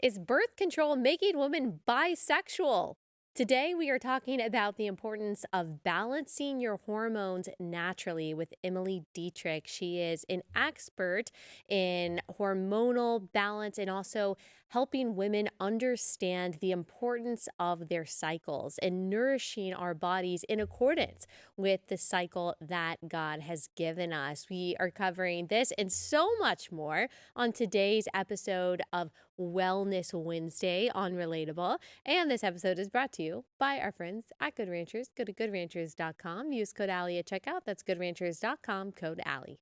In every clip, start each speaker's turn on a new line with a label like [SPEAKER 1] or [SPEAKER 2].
[SPEAKER 1] Is birth control making women bisexual? Today, we are talking about the importance of balancing your hormones naturally with Emily Detrick. She is an expert in hormonal balance and also helping women understand the importance of their cycles and nourishing our bodies in accordance with the cycle that God has given us. We are covering this and so much more on today's episode of Wellness Wednesday on Relatable. And this episode is brought to you by our friends at Good Ranchers. Go to goodranchers.com. Use code Allie at checkout. That's goodranchers.com, code Allie.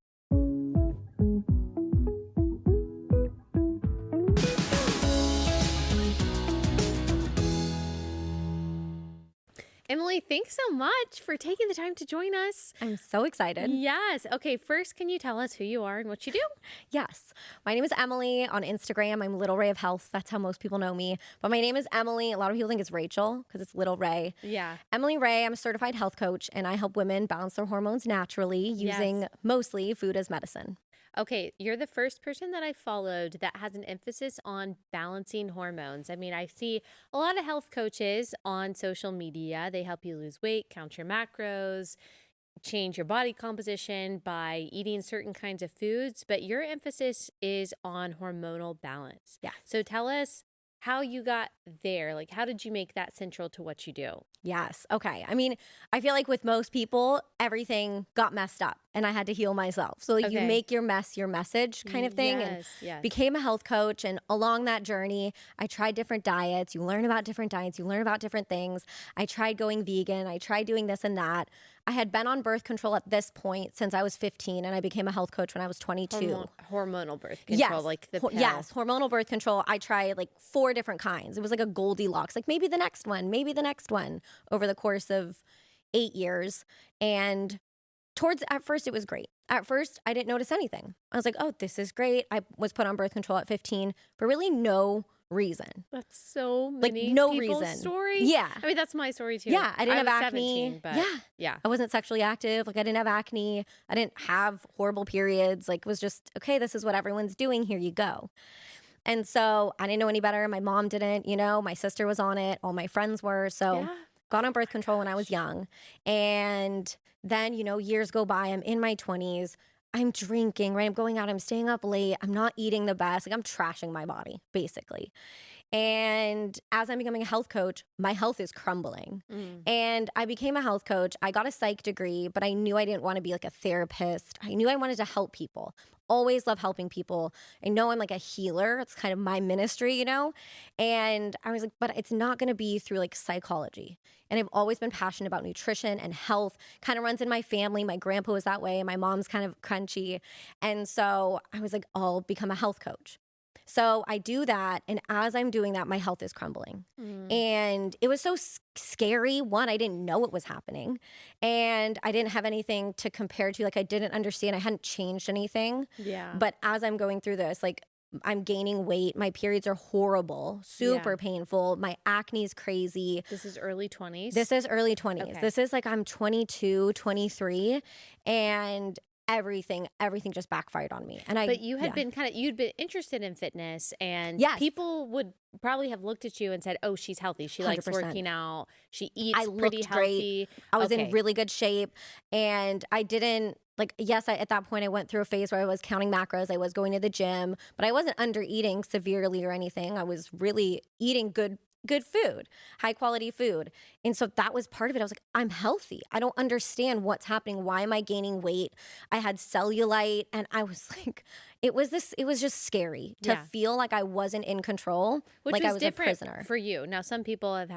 [SPEAKER 1] Emily, thanks so much for taking the time to join us.
[SPEAKER 2] I'm so excited.
[SPEAKER 1] Yes. Okay, first, can you tell us who you are and what you do?
[SPEAKER 2] Yes. My name is Emily. On Instagram, I'm Little Ray of Health. That's how most people know me. But my name is Emily. A lot of people think it's Rachel because it's Little Ray.
[SPEAKER 1] Yeah.
[SPEAKER 2] Emily Ray. I'm a certified health coach, and I help women balance their hormones naturally using mostly food as medicine.
[SPEAKER 1] Okay, you're the first person that I followed that has an emphasis on balancing hormones. I mean, I see a lot of health coaches on social media. They help you lose weight, count your macros, change your body composition by eating certain kinds of foods, but your emphasis is on hormonal balance.
[SPEAKER 2] Yeah.
[SPEAKER 1] So tell us how you got there. Like, how did you make that central to what you do?
[SPEAKER 2] Yes. Okay. I mean, I feel like with most people, everything got messed up and I had to heal myself. So like you make your mess your message kind of thing.
[SPEAKER 1] Yes.
[SPEAKER 2] Became a health coach. And along that journey, I tried different diets. You learn about different diets. You learn about different things. I tried going vegan. I tried doing this and that. I had been on birth control at this point since I was 15, and I became a health coach when I was 22.
[SPEAKER 1] Hormonal birth control, like the pill.
[SPEAKER 2] Yes, hormonal birth control. I tried like 4 different kinds. It was like a Goldilocks, like maybe the next one over the course of 8 years. And at first it was great. At first I didn't notice anything. I was like, oh, this is great. I was put on birth control at 15 for really no reason.
[SPEAKER 1] That's so many
[SPEAKER 2] no
[SPEAKER 1] people's
[SPEAKER 2] reason.
[SPEAKER 1] story.
[SPEAKER 2] Yeah.
[SPEAKER 1] I mean, that's my story too.
[SPEAKER 2] Yeah. I didn't have
[SPEAKER 1] was
[SPEAKER 2] acne.
[SPEAKER 1] 17, but yeah.
[SPEAKER 2] I wasn't sexually active. Like I didn't have acne. I didn't have horrible periods. Like it was just, okay, this is what everyone's doing. Here you go. And so I didn't know any better. My mom didn't, my sister was on it. All my friends were. So got on birth control when I was young. And then, years go by. I'm in my 20s. I'm drinking, right? I'm going out. I'm staying up late. I'm not eating the best. Like I'm trashing my body, basically. And as I'm becoming a health coach, my health is crumbling. And I became a health coach. I got a psych degree, but I knew I didn't want to be like a therapist. I knew I wanted to help people. Always love helping people. I know I'm like a healer. It's kind of my ministry, And I was like, but it's not going to be through like psychology. And I've always been passionate about nutrition and health. Kind of runs in my family. My grandpa was that way. My mom's kind of crunchy. And so I was like, I'll become a health coach. So I do that. And as I'm doing that, my health is crumbling. And it was so scary. One, I didn't know it was happening. And I didn't have anything to compare to. Like I didn't understand. I hadn't changed anything.
[SPEAKER 1] Yeah.
[SPEAKER 2] But as I'm going through this, like I'm gaining weight. My periods are horrible, super painful. My acne is crazy.
[SPEAKER 1] This is early 20s?
[SPEAKER 2] This is early 20s.
[SPEAKER 1] Okay.
[SPEAKER 2] This is like I'm 22, 23. And everything just backfired on me.
[SPEAKER 1] But you had been you'd been interested in fitness, and people would probably have looked at you and said, oh, she's healthy. She likes
[SPEAKER 2] 100%.
[SPEAKER 1] working out. She eats
[SPEAKER 2] I
[SPEAKER 1] pretty
[SPEAKER 2] looked
[SPEAKER 1] healthy.
[SPEAKER 2] Great. I was in really good shape. And I didn't at that point I went through a phase where I was counting macros. I was going to the gym, but I wasn't under eating severely or anything. I was really eating good food, high quality food. And so that was part of it. I was like, I'm healthy. I don't understand what's happening. Why am I gaining weight? I had cellulite, and I was like, it was just scary to feel like I wasn't in control.
[SPEAKER 1] Which
[SPEAKER 2] like
[SPEAKER 1] was
[SPEAKER 2] I was
[SPEAKER 1] different
[SPEAKER 2] a prisoner.
[SPEAKER 1] for you. Now, some people have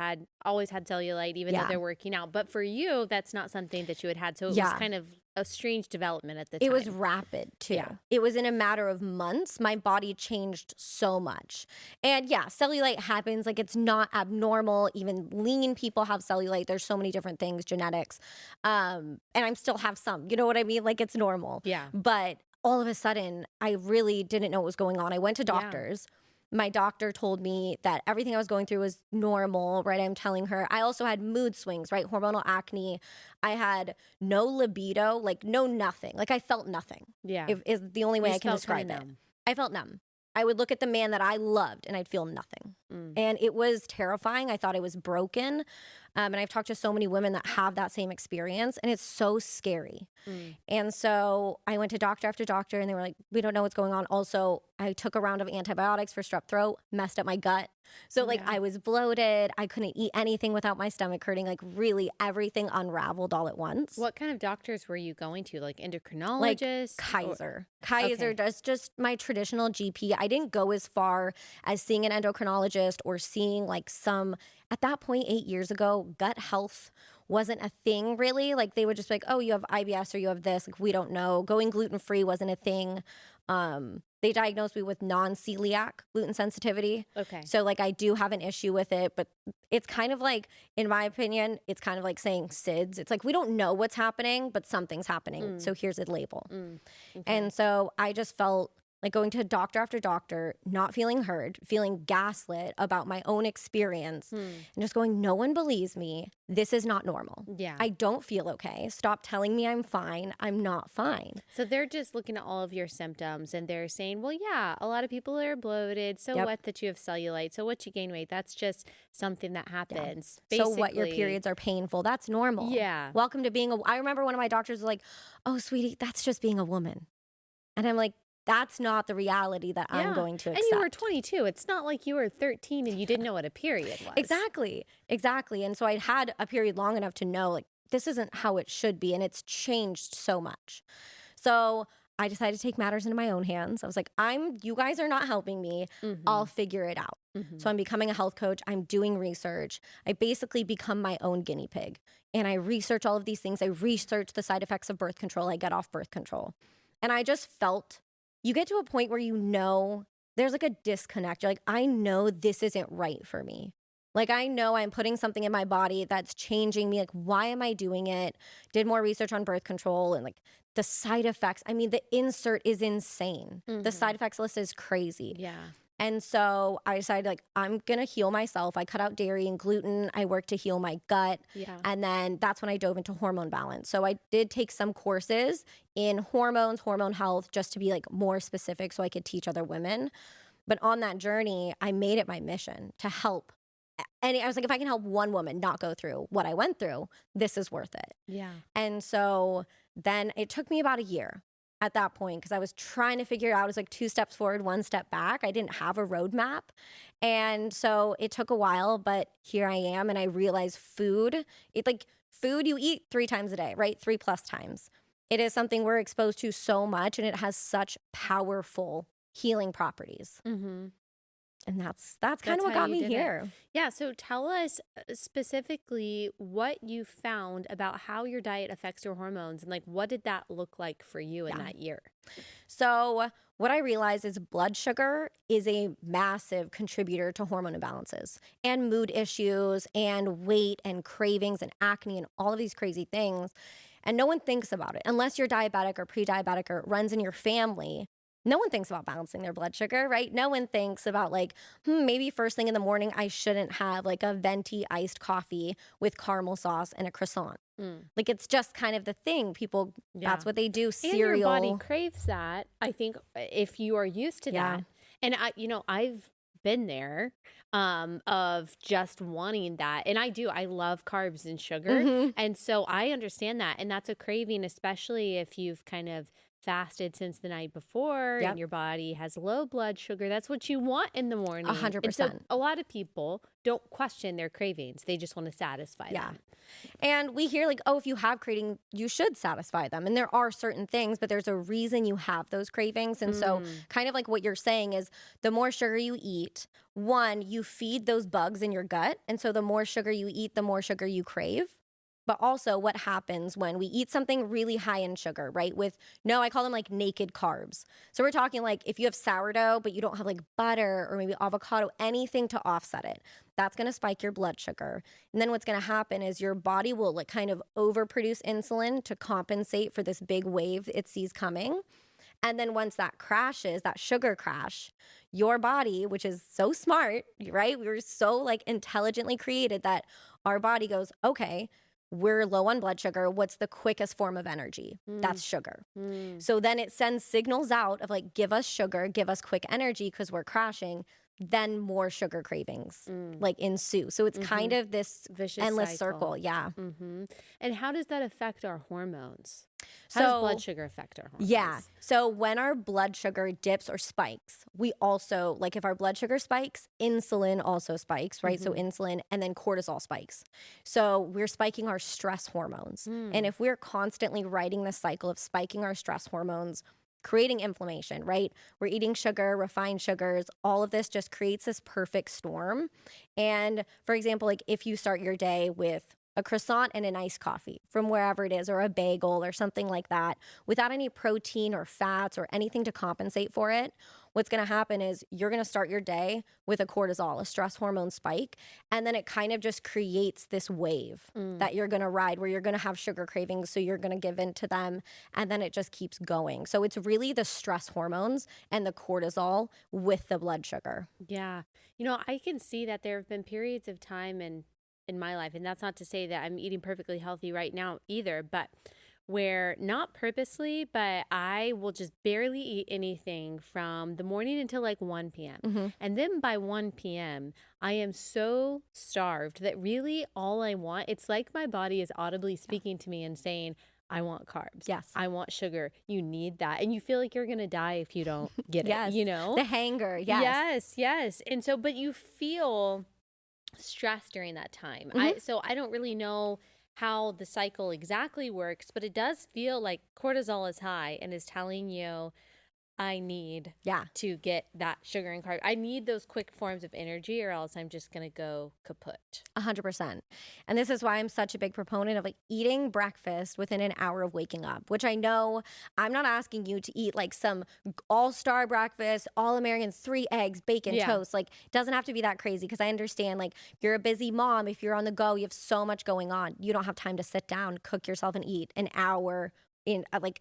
[SPEAKER 1] always had cellulite, even though they're working out. But for you, that's not something that you had. So it was kind of a strange development at the time.
[SPEAKER 2] It was rapid too.
[SPEAKER 1] Yeah.
[SPEAKER 2] It was in a matter of months. My body changed so much. And cellulite happens. Like it's not abnormal. Even lean people have cellulite. There's so many different things, genetics. And I still have some, you know what I mean? Like it's normal.
[SPEAKER 1] Yeah.
[SPEAKER 2] But all of a sudden, I really didn't know what was going on. I went to doctors. My doctor told me that everything I was going through was normal, right? I'm telling her. I also had mood swings, right? Hormonal acne. I had no libido, like no nothing. Like I felt nothing.
[SPEAKER 1] Yeah.
[SPEAKER 2] Is the only way I can
[SPEAKER 1] felt
[SPEAKER 2] describe
[SPEAKER 1] kinda
[SPEAKER 2] it.
[SPEAKER 1] numb.
[SPEAKER 2] I felt numb. I would look at the man that I loved and I'd feel nothing. And it was terrifying. I thought I was broken. And I've talked to so many women that have that same experience, and it's so scary. And so I went to doctor after doctor, and they were like, we don't know what's going on. Also, I took a round of antibiotics for strep throat, messed up my gut. So like I was bloated. I couldn't eat anything without my stomach hurting. Like really everything unraveled all at once.
[SPEAKER 1] What kind of doctors were you going to? Like
[SPEAKER 2] Like
[SPEAKER 1] endocrinologists?
[SPEAKER 2] Kaiser. Kaiser
[SPEAKER 1] Okay.
[SPEAKER 2] does just my traditional GP. I didn't go as far as seeing an endocrinologist or seeing like some, at that point, 8 years ago, gut health wasn't a thing really. Like they would just be like, oh, you have IBS or you have this. Like we don't know. Going gluten-free wasn't a thing. They diagnosed me with non-celiac gluten sensitivity.
[SPEAKER 1] Okay.
[SPEAKER 2] So like I do have an issue with it, but it's kind of like, in my opinion, it's kind of like saying SIDS. It's like we don't know what's happening, but something's happening. So here's a label.
[SPEAKER 1] Okay.
[SPEAKER 2] And so I just felt like going to doctor after doctor, not feeling heard, feeling gaslit about my own experience, and just going, no one believes me. This is not normal.
[SPEAKER 1] Yeah.
[SPEAKER 2] I don't feel okay. Stop telling me I'm fine. I'm not fine.
[SPEAKER 1] So they're just looking at all of your symptoms and they're saying, well, yeah, a lot of people are bloated. So
[SPEAKER 2] Yep.
[SPEAKER 1] what that you have cellulite? So what you gain weight? That's just something that happens.
[SPEAKER 2] So what, your
[SPEAKER 1] Basically-
[SPEAKER 2] periods are painful. That's normal.
[SPEAKER 1] Yeah.
[SPEAKER 2] Welcome to being I remember one of my doctors was like, oh, sweetie, that's just being a woman. And I'm like, that's not the reality that I'm
[SPEAKER 1] Yeah.
[SPEAKER 2] going to
[SPEAKER 1] And
[SPEAKER 2] accept.
[SPEAKER 1] you were 22. It's not like you were 13 and you didn't know what a period was.
[SPEAKER 2] Exactly. And so I'd had a period long enough to know like this isn't how it should be, and it's changed so much. So I decided to take matters into my own hands. I was like, you guys are not helping me. I'll figure it out. So I'm becoming a health coach. I'm doing research. I basically become my own guinea pig. And I research all of these things. I research the side effects of birth control. I get off birth control. And I just felt, you get to a point where you know there's like a disconnect. You're like, I know this isn't right for me. Like, I know I'm putting something in my body that's changing me. Like, why am I doing it? Did more research on birth control and like the side effects. I mean, the insert is insane. The side effects list is crazy.
[SPEAKER 1] Yeah.
[SPEAKER 2] And so I decided, like, I'm going to heal myself. I cut out dairy and gluten. I worked to heal my gut.
[SPEAKER 1] Yeah.
[SPEAKER 2] And then that's when I dove into hormone balance. So I did take some courses in hormones, hormone health, just to be like more specific so I could teach other women. But on that journey, I made it my mission to help. And I was like, if I can help one woman not go through what I went through, this is worth it.
[SPEAKER 1] Yeah.
[SPEAKER 2] And so then it took me about a year at that point because I was trying to figure it out. It was like 2 steps forward, 1 step back. I didn't have a roadmap. And so it took a while, but here I am. And I realized food you eat 3 times a day, right? 3+ times. It is something we're exposed to so much, and it has such powerful healing properties. And that's kind of what
[SPEAKER 1] how
[SPEAKER 2] got
[SPEAKER 1] you
[SPEAKER 2] me
[SPEAKER 1] did it.
[SPEAKER 2] here.
[SPEAKER 1] Yeah. So tell us specifically what you found about how your diet affects your hormones and like what did that look like for you in that year?
[SPEAKER 2] So what I realized is blood sugar is a massive contributor to hormone imbalances and mood issues and weight and cravings and acne and all of these crazy things. And no one thinks about it unless you're diabetic or pre-diabetic or it runs in your family. No one thinks about balancing their blood sugar, right? No one thinks about like, maybe first thing in the morning, I shouldn't have like a venti iced coffee with caramel sauce and a croissant. Like it's just kind of the thing. People, that's what they do. Cereal.
[SPEAKER 1] And your body craves that. I think if you are used to that. And I've been there of just wanting that. And I love carbs and sugar. And so I understand that. And that's a craving, especially if you've kind of fasted since the night before and your body has low blood sugar. That's what you want in the morning.
[SPEAKER 2] 100%.
[SPEAKER 1] And so a lot of people don't question their cravings. They just want to satisfy them.
[SPEAKER 2] And we hear like, oh, if you have craving, you should satisfy them. And there are certain things, but there's a reason you have those cravings. And so kind of like what you're saying is the more sugar you eat, one, you feed those bugs in your gut. And so the more sugar you eat, the more sugar you crave. But also what happens when we eat something really high in sugar, right? I call them like naked carbs. So we're talking like if you have sourdough, but you don't have like butter or maybe avocado, anything to offset it, that's going to spike your blood sugar. And then what's going to happen is your body will like kind of overproduce insulin to compensate for this big wave it sees coming. And then once that crashes, that sugar crash, your body, which is so smart, right? We were so like intelligently created that our body goes, okay, we're low on blood sugar. What's the quickest form of energy? That's sugar. So then it sends signals out of like, give us sugar, give us quick energy because we're crashing. Then more sugar cravings like ensue. So it's kind of this
[SPEAKER 1] vicious
[SPEAKER 2] endless
[SPEAKER 1] cycle.
[SPEAKER 2] circle. Yeah.
[SPEAKER 1] And how does that affect our hormones? How
[SPEAKER 2] So
[SPEAKER 1] does blood sugar affect our hormones?
[SPEAKER 2] yeah. So when our blood sugar dips or spikes, we also, like if our blood sugar spikes, insulin also spikes, right? So insulin and then cortisol spikes. So we're spiking our stress hormones. And if we're constantly riding the cycle of spiking our stress hormones, creating inflammation, right? We're eating sugar, refined sugars, all of this just creates this perfect storm. And for example, like if you start your day with a croissant and an iced coffee from wherever it is, or a bagel or something like that, without any protein or fats or anything to compensate for it, what's going to happen is you're going to start your day with a cortisol, a stress hormone spike, and then it kind of just creates this wave that you're going to ride where you're going to have sugar cravings, so you're going to give in to them, and then it just keeps going. So it's really the stress hormones and the cortisol with the blood sugar.
[SPEAKER 1] Yeah. You know, I can see that there have been periods of time in my life, and that's not to say that I'm eating perfectly healthy right now either, but where not purposely, but I will just barely eat anything from the morning until like 1 p.m. And then by 1 p.m., I am so starved that really all I want, it's like my body is audibly speaking to me and saying, I want carbs.
[SPEAKER 2] Yes.
[SPEAKER 1] I want sugar. You need that. And you feel like you're going to die if you don't get
[SPEAKER 2] Yes.
[SPEAKER 1] it, you know?
[SPEAKER 2] The hanger. Yes.
[SPEAKER 1] Yes, yes. And so, but you feel stress during that time. So I don't really know how the cycle exactly works, but it does feel like cortisol is high and is telling you, I need to get that sugar and carb. I need those quick forms of energy, or else I'm just going to go kaput.
[SPEAKER 2] 100%. And this is why I'm such a big proponent of like eating breakfast within an hour of waking up, which I know I'm not asking you to eat like some all-star breakfast, all-American, 3 eggs, bacon, toast. Like it doesn't have to be that crazy, because I understand like you're a busy mom. If you're on the go, you have so much going on. You don't have time to sit down, cook yourself and eat an hour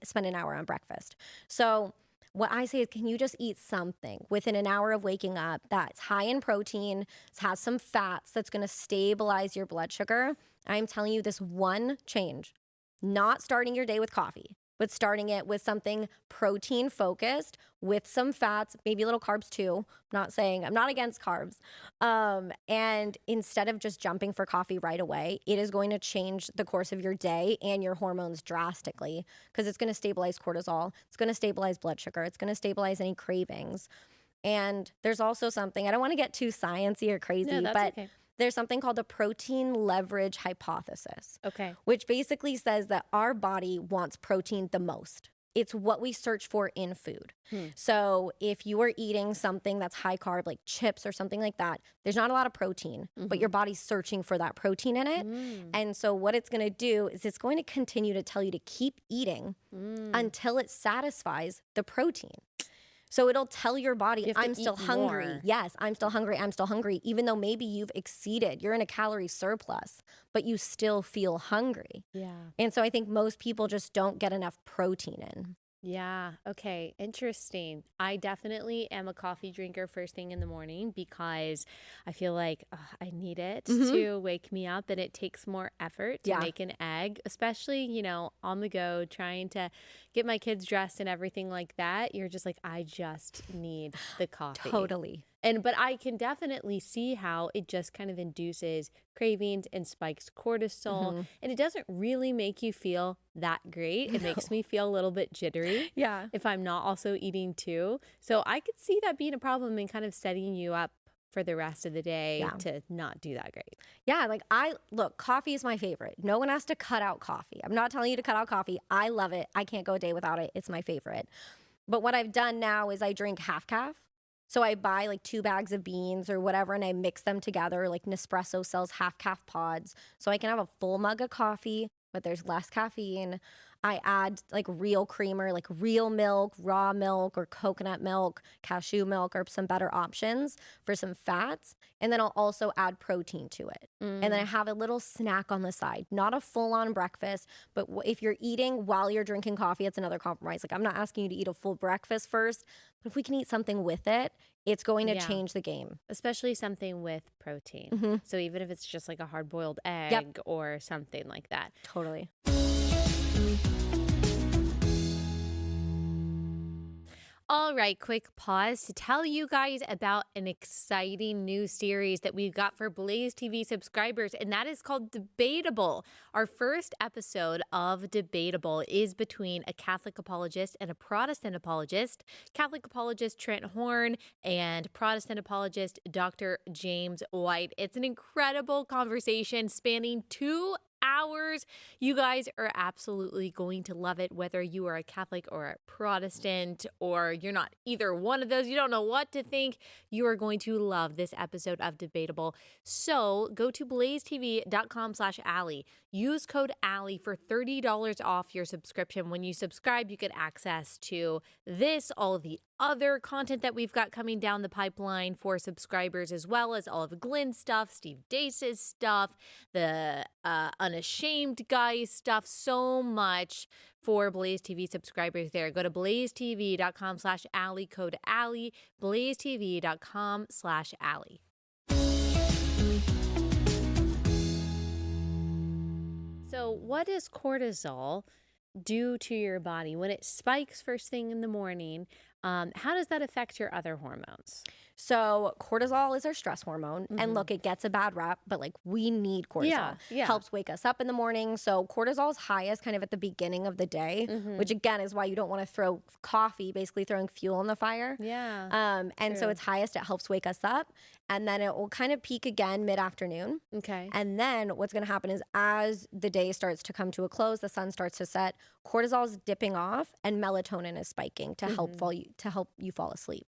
[SPEAKER 2] spend an hour on breakfast. So what I say is, can you just eat something within an hour of waking up that's high in protein, has some fats, that's going to stabilize your blood sugar? I'm telling you, this one change, not starting your day with coffee, but starting it with something protein focused with some fats, maybe a little carbs too. I'm not against carbs. And instead of just jumping for coffee right away, it is going to change the course of your day and your hormones drastically, because it's going to stabilize cortisol. It's going to stabilize blood sugar. It's going to stabilize any cravings. And there's also something, I don't want to get too sciencey or crazy, but okay, there's something called the protein leverage hypothesis.
[SPEAKER 1] Okay.
[SPEAKER 2] Which basically says that our body wants protein the most. It's what we search for in food. So if you are eating something that's high carb, like chips or something like that, there's not a lot of protein, but your body's searching for that protein in it. And so what it's going to do is it's going to continue to tell you to keep eating until it satisfies the protein. So it'll tell your body, I'm still hungry. More. Yes, I'm still hungry. I'm still hungry. Even though maybe you've exceeded, you're in a calorie surplus, but you still feel hungry.
[SPEAKER 1] Yeah.
[SPEAKER 2] And so I think most people just don't get enough protein in.
[SPEAKER 1] Yeah. Okay. Interesting. I definitely am a coffee drinker first thing in the morning, because I feel like I need it to wake me up, and it takes more effort to make an egg, especially, you know, on the go, trying to get my kids dressed and everything like that. You're just like, I just need the coffee.
[SPEAKER 2] Totally.
[SPEAKER 1] But I can definitely see how it just kind of induces cravings and spikes cortisol. And it doesn't really make you feel that great. It makes me feel a little bit jittery.
[SPEAKER 2] Yeah.
[SPEAKER 1] If I'm not also eating too. So I could see that being a problem and kind of setting you up for the rest of the day to not do that great.
[SPEAKER 2] Yeah, like look, coffee is my favorite. No one has to cut out coffee. I'm not telling you to cut out coffee. I love it. I can't go a day without it. It's my favorite. But what I've done now is I drink half calf. So I buy like 2 bags of beans or whatever, and I mix them together. Like Nespresso sells half calf pods. So I can have a full mug of coffee, but there's less caffeine. I add like real creamer, like real milk, raw milk, or coconut milk, cashew milk, or some better options for some fats. And then I'll also add protein to it. And then I have a little snack on the side, not a full on breakfast, but if you're eating while you're drinking coffee, it's another compromise. Like I'm not asking you to eat a full breakfast first, but if we can eat something with it, it's going to
[SPEAKER 1] Yeah.
[SPEAKER 2] change the game.
[SPEAKER 1] Especially something with protein.
[SPEAKER 2] Mm-hmm.
[SPEAKER 1] So even if it's just like a hard-boiled egg
[SPEAKER 2] Yep.
[SPEAKER 1] or something like that.
[SPEAKER 2] Totally.
[SPEAKER 1] All right, quick pause to tell you guys about an exciting new series that we've got for Blaze TV subscribers, and that is called Debatable. Our first episode of Debatable is between a Catholic apologist and a Protestant apologist, Catholic apologist Trent Horn and Protestant apologist Dr. James White. It's an incredible conversation spanning 2 hours. You guys are absolutely going to love it, whether you are a Catholic or a Protestant, or you're not either one of those. You don't know what to think. You are going to love this episode of Debatable. So go to blazetv.com/Allie. Use code Allie for $30 off your subscription. When you subscribe, you get access to this, all of the other content that we've got coming down the pipeline for subscribers, as well as all of Glenn's stuff, Steve Dace's stuff, the Unashamed guy stuff, so much for Blaze TV subscribers there. Go to blazetv.com/Allie, code Allie, blazetv.com/Allie. So what does cortisol do to your body when it spikes first thing in the morning? How does that affect your other hormones?
[SPEAKER 2] So cortisol is our stress hormone. And look, it gets a bad rap, but like we need cortisol.
[SPEAKER 1] Yeah.
[SPEAKER 2] Helps wake us up in the morning. So cortisol is highest kind of at the beginning of the day, which again is why you don't want to throw coffee, basically throwing fuel on the fire.
[SPEAKER 1] Yeah.
[SPEAKER 2] And so it's highest, it helps wake us up. And then it will kind of peak again mid-afternoon.
[SPEAKER 1] Okay.
[SPEAKER 2] And then what's going to happen is as the day starts to come to a close, the sun starts to set, cortisol is dipping off and melatonin is spiking to help you fall asleep.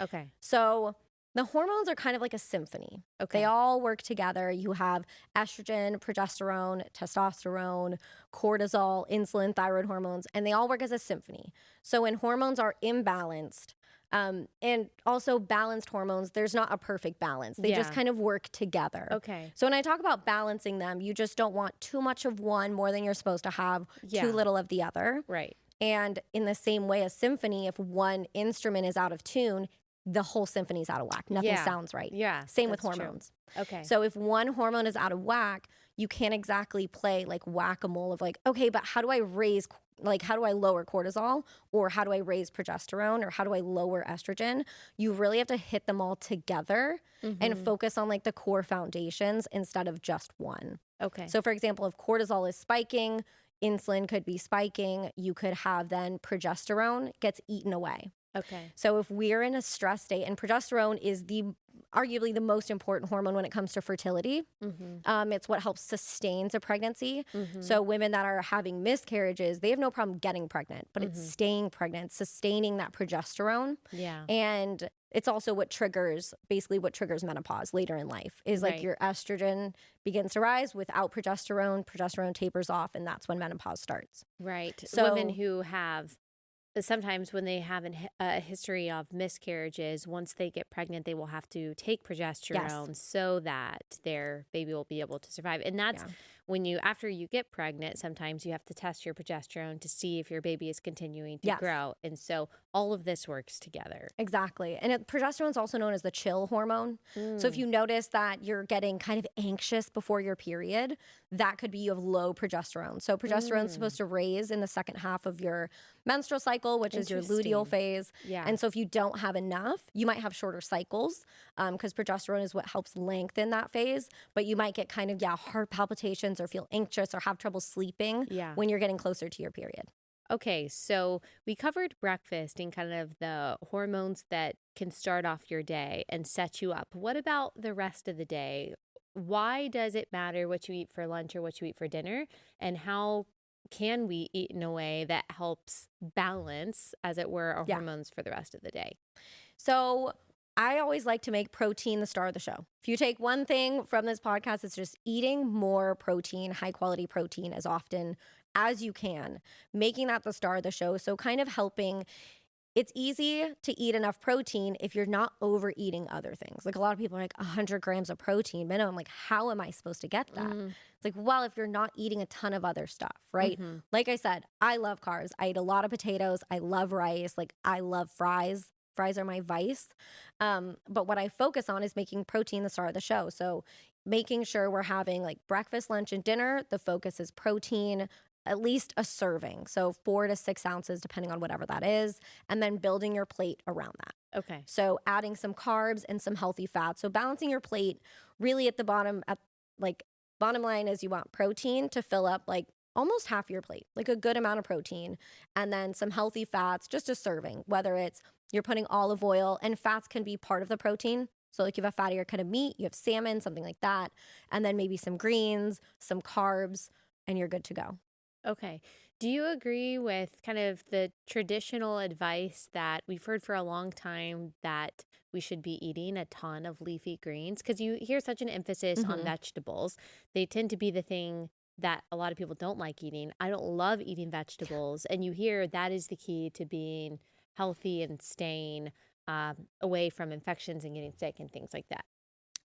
[SPEAKER 1] Okay.
[SPEAKER 2] So the hormones are kind of like a symphony.
[SPEAKER 1] Okay.
[SPEAKER 2] They all work together. You have estrogen, progesterone, testosterone, cortisol, insulin, thyroid hormones, and they all work as a symphony. So when hormones are imbalanced, and also balanced hormones, there's not a perfect balance. They just kind of work together.
[SPEAKER 1] Okay.
[SPEAKER 2] So when I talk about balancing them, you just don't want too much of one more than you're supposed to have, too little of the other.
[SPEAKER 1] Right.
[SPEAKER 2] And in the same way, a symphony, if one instrument is out of tune, the whole symphony's out of whack. Nothing sounds right.
[SPEAKER 1] Yeah.
[SPEAKER 2] Same with hormones.
[SPEAKER 1] True. Okay.
[SPEAKER 2] So if one hormone is out of whack, you can't exactly play like whack-a-mole of like, okay, but how do I lower cortisol, or how do I raise progesterone, or how do I lower estrogen? You really have to hit them all together and focus on like the core foundations instead of just one.
[SPEAKER 1] Okay.
[SPEAKER 2] So for example, if cortisol is spiking, insulin could be spiking, you could have then progesterone gets eaten away.
[SPEAKER 1] Okay.
[SPEAKER 2] So if we're in a stress state, and progesterone is arguably the most important hormone when it comes to fertility. It's what helps sustains a pregnancy. So women that are having miscarriages, they have no problem getting pregnant, but it's staying pregnant, sustaining that progesterone.
[SPEAKER 1] Yeah.
[SPEAKER 2] And it's also what triggers menopause later in life is like your estrogen begins to rise without progesterone, progesterone tapers off, and that's when menopause starts.
[SPEAKER 1] Right.
[SPEAKER 2] So
[SPEAKER 1] women who have sometimes when they have a history of miscarriages, once they get pregnant, they will have to take progesterone so that their baby will be able to survive. And that's when after you get pregnant, sometimes you have to test your progesterone to see if your baby is continuing to grow. And so all of this works together.
[SPEAKER 2] Exactly. And progesterone is also known as the chill hormone. So if you notice that you're getting kind of anxious before your period, that could be you have low progesterone. So progesterone is supposed to raise in the second half of your menstrual cycle, which is your luteal phase.
[SPEAKER 1] Yeah.
[SPEAKER 2] And so if you don't have enough, you might have shorter cycles because progesterone is what helps lengthen that phase. But you might get kind of, heart palpitations or feel anxious or have trouble sleeping when you're getting closer to your period.
[SPEAKER 1] Okay, so we covered breakfast and kind of the hormones that can start off your day and set you up. What about the rest of the day? Why does it matter what you eat for lunch or what you eat for dinner? And how can we eat in a way that helps balance, as it were, our hormones for the rest of the day?
[SPEAKER 2] So I always like to make protein the star of the show. If you take one thing from this podcast, it's just eating more protein, high quality protein as often as you can, making that the star of the show. So kind of helping. It's easy to eat enough protein if you're not overeating other things. Like a lot of people are like 100 grams of protein minimum. Like, how am I supposed to get that? It's like, well, if you're not eating a ton of other stuff, right? Like I said, I love carbs. I eat a lot of potatoes. I love rice. Like, I love fries. Fries are my vice. But what I focus on is making protein the star of the show. So making sure we're having like breakfast, lunch, and dinner. The focus is protein, at least a serving. So 4 to 6 ounces, depending on whatever that is. And then building your plate around that.
[SPEAKER 1] Okay.
[SPEAKER 2] So adding some carbs and some healthy fats. So balancing your plate really at the bottom, bottom line is you want protein to fill up like almost half your plate, like a good amount of protein. And then some healthy fats, just a serving, whether it's you're putting olive oil, and fats can be part of the protein. So like you have a fattier cut of meat, you have salmon, something like that. And then maybe some greens, some carbs, and you're good to go.
[SPEAKER 1] Okay. Do you agree with kind of the traditional advice that we've heard for a long time that we should be eating a ton of leafy greens? Because you hear such an emphasis on vegetables. They tend to be the thing that a lot of people don't like eating. I don't love eating vegetables. And you hear that is the key to being healthy and staying away from infections and getting sick and things like that.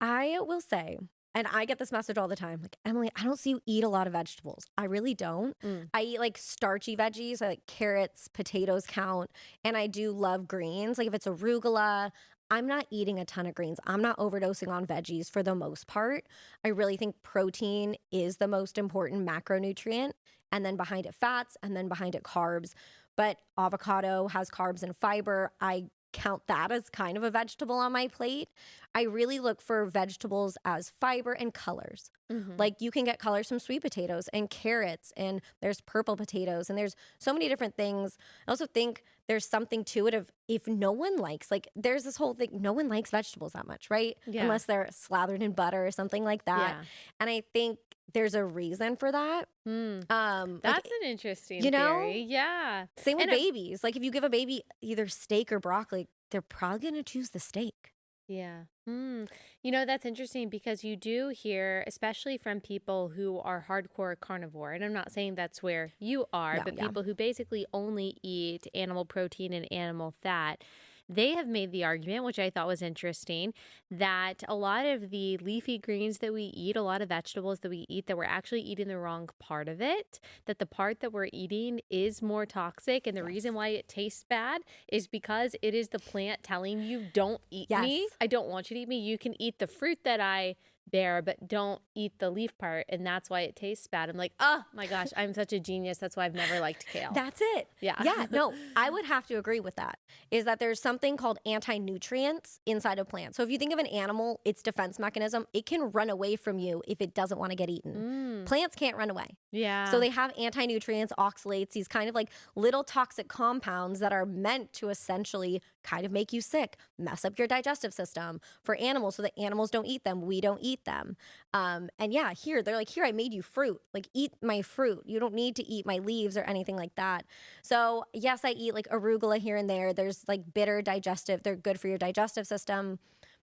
[SPEAKER 2] I will say, and I get this message all the time, like, Emily, I don't see you eat a lot of vegetables. I really don't. I eat like starchy veggies, I like carrots, potatoes count, and I do love greens. Like if it's arugula, I'm not eating a ton of greens. I'm not overdosing on veggies for the most part. I really think protein is the most important macronutrient, and then behind it fats, and then behind it carbs. But avocado has carbs and fiber. I count that as kind of a vegetable on my plate. I really look for vegetables as fiber and colors. Like you can get colors from sweet potatoes and carrots, and there's purple potatoes, and there's so many different things. I also think there's something to it of if no one likes, like there's this whole thing, no one likes vegetables that much, right?
[SPEAKER 1] Yeah.
[SPEAKER 2] Unless they're slathered in butter or something like that.
[SPEAKER 1] Yeah.
[SPEAKER 2] And I think there's a reason for that.
[SPEAKER 1] That's
[SPEAKER 2] Like,
[SPEAKER 1] an interesting
[SPEAKER 2] you know?
[SPEAKER 1] theory. Yeah.
[SPEAKER 2] same with
[SPEAKER 1] And
[SPEAKER 2] babies. Like if you give a baby either steak or broccoli, they're probably going to choose the steak.
[SPEAKER 1] yeah. You know, that's interesting because you do hear, especially from people who are hardcore carnivore, and I'm not saying that's where you are,
[SPEAKER 2] No,
[SPEAKER 1] but
[SPEAKER 2] yeah.
[SPEAKER 1] people who basically only eat animal protein and animal fat, they have made the argument, which I thought was interesting, that a lot of the leafy greens that we eat, a lot of vegetables that we eat, that we're actually eating the wrong part of it, that the part that we're eating is more toxic. And the reason why it tastes bad is because it is the plant telling you, don't eat me.
[SPEAKER 2] Yes.
[SPEAKER 1] I don't want you to eat me. You can eat the fruit that I bear, but don't eat the leaf part. And that's why it tastes bad. I'm like, oh my gosh, I'm such a genius. That's why I've never liked kale.
[SPEAKER 2] That's it.
[SPEAKER 1] Yeah.
[SPEAKER 2] Yeah. No, I would have to agree with that. Is that there's something called anti-nutrients inside of plants. So if you think of an animal, its defense mechanism, it can run away from you if it doesn't want to get eaten. Plants can't run away.
[SPEAKER 1] Yeah.
[SPEAKER 2] So they have anti-nutrients, oxalates, these kind of like little toxic compounds that are meant to essentially kind of make you sick, mess up your digestive system for animals so that animals don't eat them. We don't eat them. And yeah, here, they're like, here, I made you fruit. Like, eat my fruit. You don't need to eat my leaves or anything like that. So yes, I eat like arugula here and there. There's like bitter digestive. They're good for your digestive system.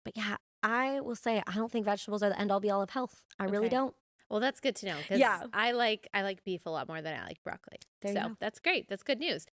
[SPEAKER 2] But yeah, I will say I don't think vegetables are the end all be all of health. I really
[SPEAKER 1] Okay.
[SPEAKER 2] don't.
[SPEAKER 1] Well, that's good to know because
[SPEAKER 2] Yeah.
[SPEAKER 1] I like beef a lot more than I like broccoli.
[SPEAKER 2] There you
[SPEAKER 1] So
[SPEAKER 2] go.
[SPEAKER 1] that's great. That's good news.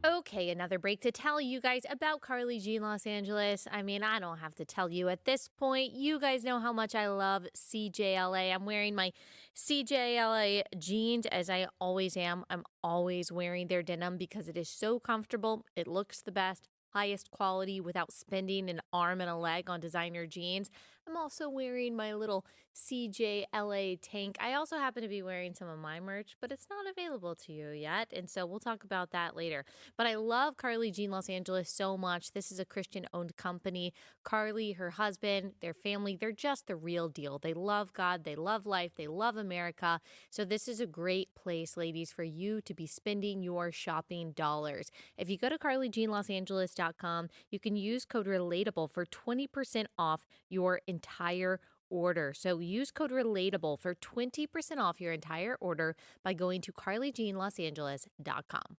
[SPEAKER 1] Okay, another break to tell you guys about Carly G in Los Angeles. I mean, I don't have to tell you at this point. You guys know how much I love CJLA. I'm wearing my CJLA jeans as I always am. I'm always wearing their denim because it is so comfortable. It looks the best, highest quality without spending an arm and a leg on designer jeans. I'm also wearing my little CJLA tank. I also happen to be wearing some of my merch, but it's not available to you yet. And so we'll talk about that later. But I love Carly G in Los Angeles so much. This is a Christian-owned company. Carly, her husband, their family, they're just the real deal. They love God. They love life. They love America. So this is a great place, ladies, for you to be spending your shopping dollars. If you go to carlyjeanlosangeles.com, you can use code RELATABLE for 20% off your entire order. So use code RELATABLE for 20% off your entire order by going to carlyjeanlosangeles.com.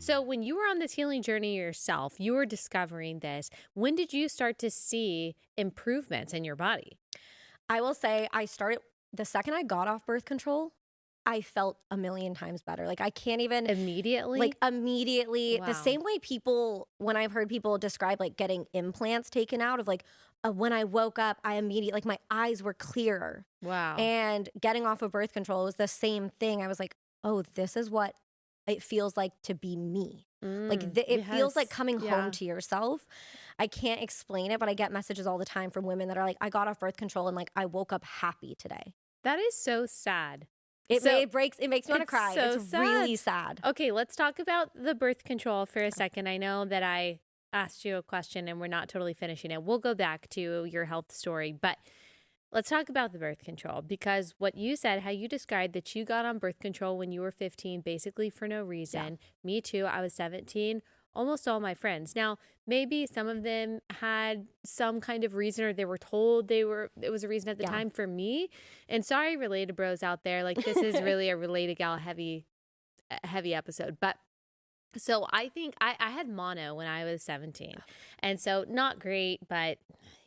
[SPEAKER 1] So when you were on this healing journey yourself, you were discovering this. When did you start to see improvements in your body?
[SPEAKER 2] I will say I started the second I got off birth control, I felt a million times better. Like I can't even
[SPEAKER 1] Immediately?
[SPEAKER 2] immediately the
[SPEAKER 1] Wow.
[SPEAKER 2] same way people when I've heard people describe like getting implants taken out of like when I woke up, I immediately like my eyes were clearer.
[SPEAKER 1] Wow.
[SPEAKER 2] And getting off of birth control was the same thing. I was like, "Oh, this is what it feels like to be me." Like it feels like
[SPEAKER 1] Yes.
[SPEAKER 2] coming home
[SPEAKER 1] Yeah.
[SPEAKER 2] to yourself. I can't explain it, but I get messages all the time from women that are like, "I got off birth control and like I woke up happy today."
[SPEAKER 1] That is so sad.
[SPEAKER 2] It
[SPEAKER 1] So
[SPEAKER 2] it makes me want to
[SPEAKER 1] it's
[SPEAKER 2] cry.
[SPEAKER 1] so
[SPEAKER 2] It's really
[SPEAKER 1] sad.
[SPEAKER 2] sad.
[SPEAKER 1] Okay, let's talk about the birth control for a second. I know that I asked you a question and we're not totally finishing it. We'll go back to your health story, but let's talk about the birth control because what you said, how you described that you got on birth control when you were 15, basically for no
[SPEAKER 2] Yeah.
[SPEAKER 1] reason. Me too. I was 17. Almost all my friends. Now, maybe some of them had some kind of reason or they were told it was a reason at the
[SPEAKER 2] Yeah.
[SPEAKER 1] time. For me, and sorry, related bros out there, like this is really a related gal heavy episode. But so I think I had mono when I was 17. And so not great, but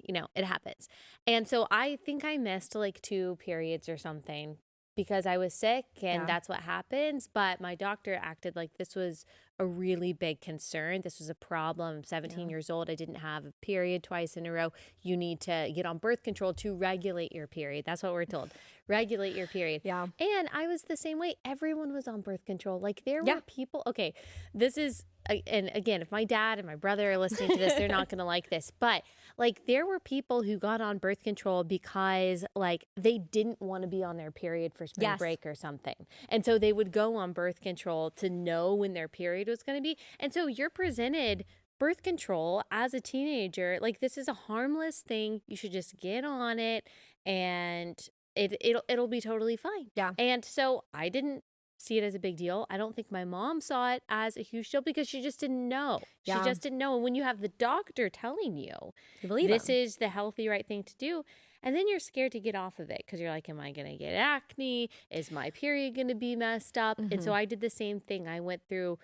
[SPEAKER 1] it happens. And so I think I missed like 2 periods or something because I was sick and
[SPEAKER 2] Yeah.
[SPEAKER 1] that's what happens. But my doctor acted like this was a really big concern. This was a problem. I'm 17
[SPEAKER 2] Yeah.
[SPEAKER 1] years old. I didn't have a period twice in a row. You need to get on birth control to regulate your period. That's what we're told. Regulate your period.
[SPEAKER 2] Yeah.
[SPEAKER 1] And I was the same way. Everyone was on birth control. Like there
[SPEAKER 2] Yeah.
[SPEAKER 1] were people. Okay, this is, and again, if my dad and my brother are listening to this, they're not going to like this. But like there were people who got on birth control because like they didn't want to be on their period for spring
[SPEAKER 2] Yes.
[SPEAKER 1] break or something. And so they would go on birth control to know when their period was going to be. And so you're presented birth control as a teenager. Like this is a harmless thing. You should just get on it and it'll be totally fine.
[SPEAKER 2] Yeah.
[SPEAKER 1] And so I didn't see it as a big deal. I don't think my mom saw it as a huge deal because she just didn't know. She
[SPEAKER 2] Yeah.
[SPEAKER 1] just didn't know. And when you have the doctor telling you
[SPEAKER 2] You believe
[SPEAKER 1] this
[SPEAKER 2] them.
[SPEAKER 1] is the healthy, right thing to do, and then you're scared to get off of it because you're like, am I going to get acne? Is my period going to be messed up? And so I did the same thing. I went through,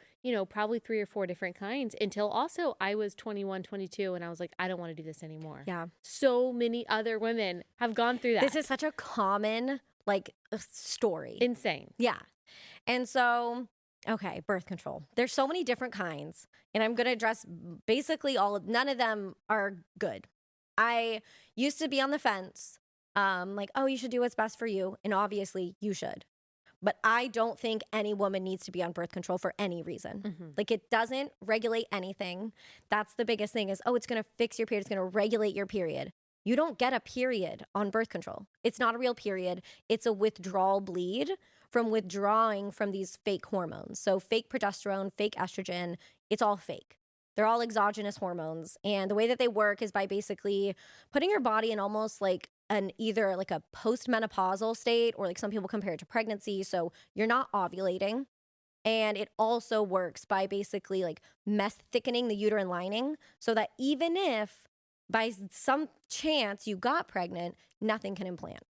[SPEAKER 1] probably 3 or 4 different kinds until also I was 21, 22, and I was like, I don't want to do this anymore.
[SPEAKER 2] Yeah.
[SPEAKER 1] So many other women have gone through that.
[SPEAKER 2] This is such a common like story.
[SPEAKER 1] Insane.
[SPEAKER 2] Yeah. And so, okay, birth control. There's so many different kinds, and I'm going to address basically none of them are good. I used to be on the fence, like, oh, you should do what's best for you. And obviously you should. But I don't think any woman needs to be on birth control for any reason. Like it doesn't regulate anything. That's the biggest thing is, oh, it's going to fix your period. It's going to regulate your period. You don't get a period on birth control. It's not a real period. It's a withdrawal bleed from withdrawing from these fake hormones. So fake progesterone, fake estrogen, it's all fake. They're all exogenous hormones. And the way that they work is by basically putting your body in almost like either like a postmenopausal state or like some people compare it to pregnancy. So you're not ovulating. And it also works by basically like thickening the uterine lining so that even if by some chance you got pregnant, nothing can implant.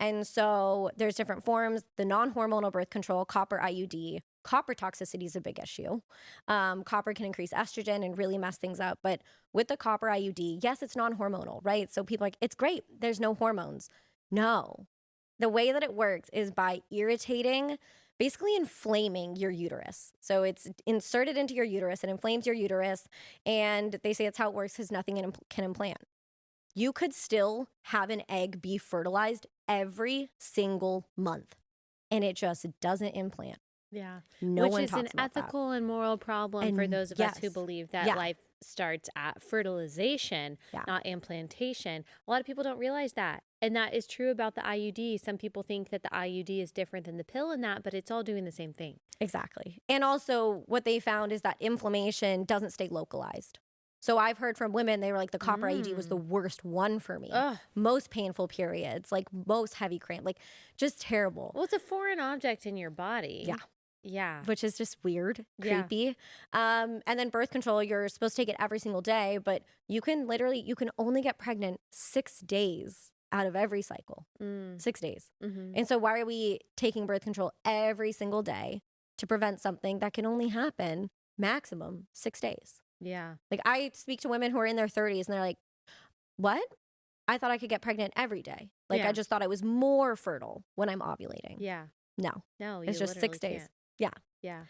[SPEAKER 2] And so there's different forms, the non-hormonal birth control, copper IUD. Copper toxicity is a big issue. Copper can increase estrogen and really mess things up. But with the copper IUD, yes, it's non-hormonal, right? So people are like, it's great. There's no hormones. No. The way that it works is by irritating, basically inflaming your uterus. So it's inserted into your uterus. It inflames your uterus. And they say it's how it works because nothing can implant. You could still have an egg be fertilized every single month, and it just doesn't implant.
[SPEAKER 1] Yeah.
[SPEAKER 2] No
[SPEAKER 1] Which
[SPEAKER 2] one
[SPEAKER 1] is
[SPEAKER 2] talks
[SPEAKER 1] an
[SPEAKER 2] about that.
[SPEAKER 1] ethical and moral problem for
[SPEAKER 2] And
[SPEAKER 1] those of us who
[SPEAKER 2] yes.
[SPEAKER 1] believe that
[SPEAKER 2] Yeah.
[SPEAKER 1] life starts at fertilization,
[SPEAKER 2] Yeah.
[SPEAKER 1] not implantation. A lot of people don't realize that. And that is true about the IUD. Some people think that the IUD is different than the pill in that, but it's all doing the same thing.
[SPEAKER 2] Exactly. And also what they found is that inflammation doesn't stay localized. So I've heard from women, they were like, the copper IUD was the worst one for me.
[SPEAKER 1] Ugh.
[SPEAKER 2] Most painful periods, like most heavy cramp, like just terrible.
[SPEAKER 1] Well, it's a foreign object in your body.
[SPEAKER 2] Yeah.
[SPEAKER 1] Yeah.
[SPEAKER 2] Which is just weird,
[SPEAKER 1] Yeah.
[SPEAKER 2] creepy. And then birth control, you're supposed to take it every single day, but you can only get pregnant 6 days out of every cycle. 6 days. And so why are we taking birth control every single day? to prevent something that can only happen maximum 6 days.
[SPEAKER 1] Yeah.
[SPEAKER 2] Like, I speak to women who are in their 30s and they're like, what? I thought I could get pregnant every day. Like,
[SPEAKER 1] Yeah.
[SPEAKER 2] I just thought I was more fertile when I'm ovulating.
[SPEAKER 1] Yeah.
[SPEAKER 2] No,
[SPEAKER 1] No, you
[SPEAKER 2] it's just 6
[SPEAKER 1] literally
[SPEAKER 2] days.
[SPEAKER 1] can't.
[SPEAKER 2] Yeah.
[SPEAKER 1] Yeah.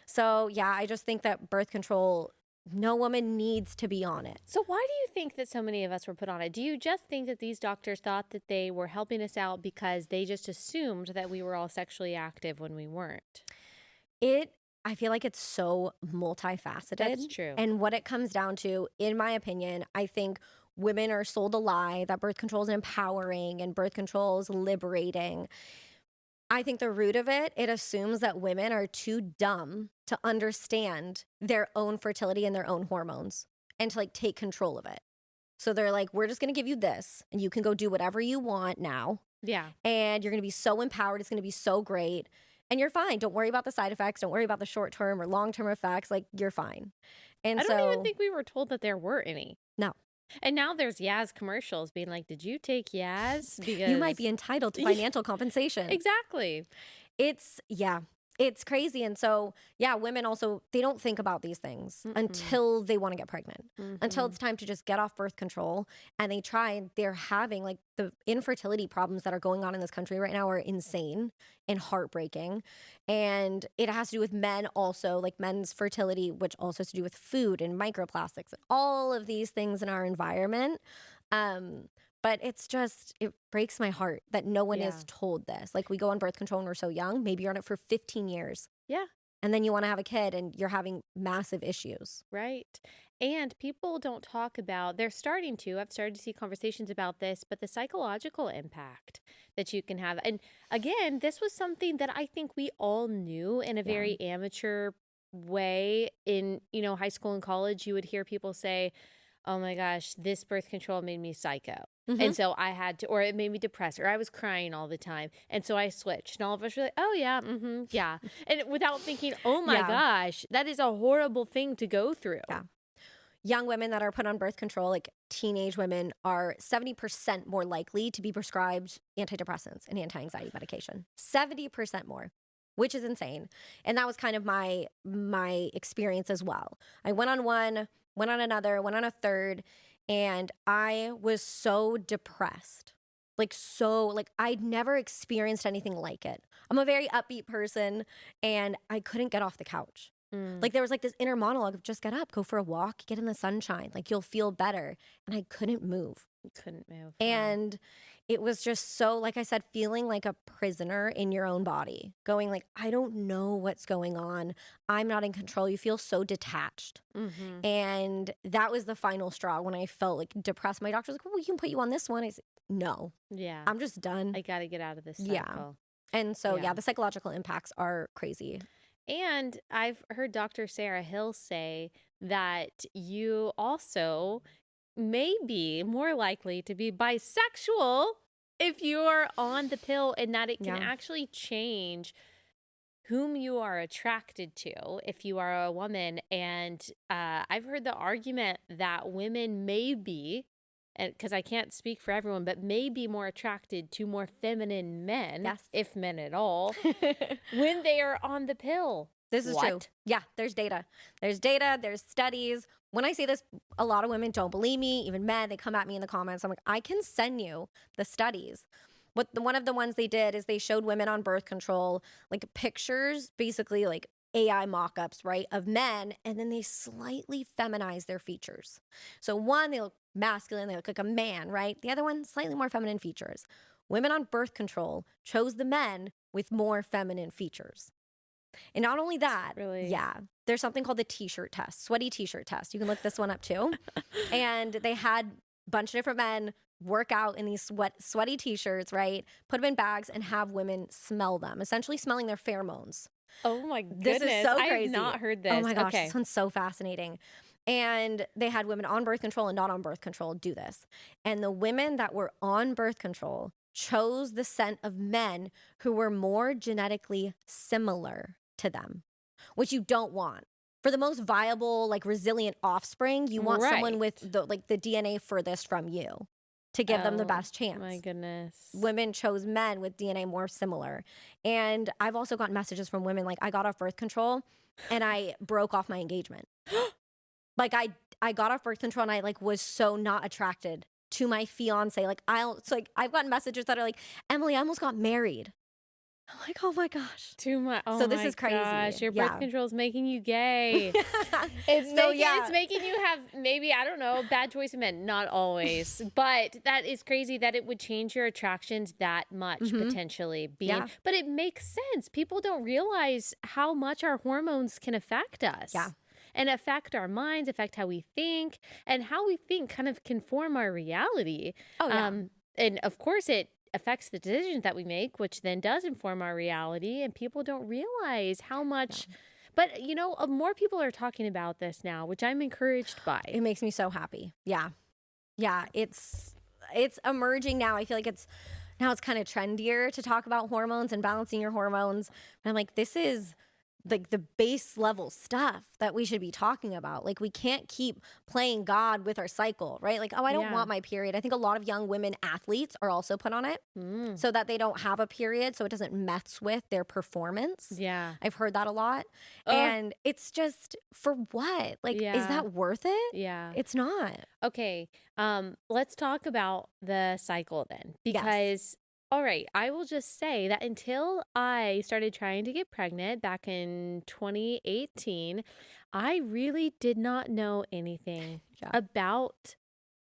[SPEAKER 2] So, yeah, I just think that birth control, no woman needs to be on it.
[SPEAKER 1] So why do you think that so many of us were put on it? Do you just think that these doctors thought that they were helping us out because they just assumed that we were all sexually active when we weren't?
[SPEAKER 2] I feel like it's so multifaceted.
[SPEAKER 1] That's true.
[SPEAKER 2] And what it comes down to, in my opinion, I think women are sold a lie that birth control is empowering and birth control is liberating. I think the root of it, it assumes that women are too dumb to understand their own fertility and their own hormones and to like take control of it. So they're like, we're just going to give you this and you can go do whatever you want now.
[SPEAKER 1] Yeah.
[SPEAKER 2] And you're going to be so empowered. It's going to be so great. And you're fine. Don't worry about the side effects. Don't worry about the short-term or long-term effects. Like, you're fine. And
[SPEAKER 1] I don't even think we were told that there were any.
[SPEAKER 2] No.
[SPEAKER 1] And now there's Yaz commercials being like, did you take Yaz? Because
[SPEAKER 2] you might be entitled to financial compensation.
[SPEAKER 1] Exactly.
[SPEAKER 2] It's crazy. And so, yeah, women also, they don't think about these things until they want to get pregnant, until it's time to just get off birth control. And they try, and they're having like the infertility problems that are going on in this country right now are insane and heartbreaking. And it has to do with men also, like men's fertility, which also has to do with food and microplastics and all of these things in our environment. But it's just, it breaks my heart that no one is told this. Like, we go on birth control when we're so young. Maybe you're on it for 15 years.
[SPEAKER 1] Yeah.
[SPEAKER 2] And then you want to have a kid and you're having massive issues.
[SPEAKER 1] Right. And people don't talk about, they're starting to, I've started to see conversations about this, but the psychological impact that you can have. And again, this was something that I think we all knew in a very amateur way. In, high school and college, you would hear people say, oh my gosh, this birth control made me psycho. And so I had to, or it made me depressed, or I was crying all the time. And so I switched. And all of us were like, oh yeah, yeah. And without thinking, oh my gosh, that is a horrible thing to go through.
[SPEAKER 2] Yeah. Young women that are put on birth control, like teenage women, are 70% more likely to be prescribed antidepressants and anti-anxiety medication. 70% more, which is insane. And that was kind of my experience as well. I went on one, went on another, went on a third, and I was so depressed. I'd never experienced anything like it. I'm a very upbeat person, and I couldn't get off the couch. Like, there was like this inner monologue of just get up, go for a walk, get in the sunshine, like you'll feel better. And I couldn't move.
[SPEAKER 1] You couldn't move.
[SPEAKER 2] And it was just so, like I said, feeling like a prisoner in your own body, going like, I don't know what's going on. I'm not in control. You feel so detached. And that was the final straw when I felt like depressed. My doctor was like, well, we can put you on this one. I said, no.
[SPEAKER 1] Yeah.
[SPEAKER 2] I'm just done.
[SPEAKER 1] I got to get out of this cycle.
[SPEAKER 2] Yeah. And so, the psychological impacts are crazy.
[SPEAKER 1] And I've heard Dr. Sarah Hill say that you also may be more likely to be bisexual if you're on the pill, and that it can actually change whom you are attracted to if you are a woman. And I've heard the argument that women may be, and because I can't speak for everyone, but may be more attracted to more feminine men, if men at all, when they are on the pill.
[SPEAKER 2] This is true. Yeah, there's data. There's studies. When I say this, a lot of women don't believe me, even men. They come at me in the comments. I'm like, I can send you the studies. One of the ones they did is they showed women on birth control, like pictures, basically like AI mock-ups, right, of men, and then they slightly feminize their features. So one, they look masculine, they look like a man, right? The other one, slightly more feminine features. Women on birth control chose the men with more feminine features. And not only that, there's something called the t-shirt test, sweaty t-shirt test. You can look this one up too. And they had a bunch of different men work out in these sweaty t-shirts, right? Put them in bags and have women smell them, essentially smelling their pheromones.
[SPEAKER 1] Oh my goodness.
[SPEAKER 2] This is so crazy.
[SPEAKER 1] I have not heard this.
[SPEAKER 2] Oh my gosh, this one's so fascinating. And they had women on birth control and not on birth control do this. And the women that were on birth control chose the scent of men who were more genetically similar to them, which you don't want. For the most viable, like resilient offspring, you want someone with the DNA furthest from you. to give them the
[SPEAKER 1] Oh,
[SPEAKER 2] best chance.
[SPEAKER 1] my goodness.
[SPEAKER 2] Women chose men with DNA more similar. And I've also gotten messages from women like, I got off birth control and I broke off my engagement. Like I got off birth control and I like was so not attracted to my fiance. Like I've gotten messages that are like, Emily, I almost got married. I'm like, oh my gosh.
[SPEAKER 1] Too much. Oh
[SPEAKER 2] So this
[SPEAKER 1] my
[SPEAKER 2] is crazy.
[SPEAKER 1] gosh, your birth
[SPEAKER 2] Yeah.
[SPEAKER 1] control is making you gay. It's making you have maybe, I don't know, bad choice of men. Not always. But that is crazy that it would change your attractions that much potentially. But it makes sense. People don't realize how much our hormones can affect us.
[SPEAKER 2] Yeah.
[SPEAKER 1] And affect our minds, affect how we think, and how we think kind of can form our reality.
[SPEAKER 2] Oh, yeah.
[SPEAKER 1] And of course, it affects the decisions that we make, which then does inform our reality. And people don't realize how much. Yeah. But, you know, more people are talking about this now, which I'm encouraged by.
[SPEAKER 2] It makes me so happy. Yeah. Yeah. It's emerging now. I feel like it's kind of trendier to talk about hormones and balancing your hormones. And I'm like, this is like the base level stuff that we should be talking about. Like we can't keep playing God with our cycle, right? Like, oh, I don't want my period. I think a lot of young women athletes are also put on it so that they don't have a period, so it doesn't mess with their performance.
[SPEAKER 1] Yeah.
[SPEAKER 2] I've heard that a lot. And it's just, for what? Like, is that worth it?
[SPEAKER 1] Yeah.
[SPEAKER 2] It's not.
[SPEAKER 1] Okay. Let's talk about the cycle then, because all right, I will just say that until I started trying to get pregnant back in 2018, I really did not know anything about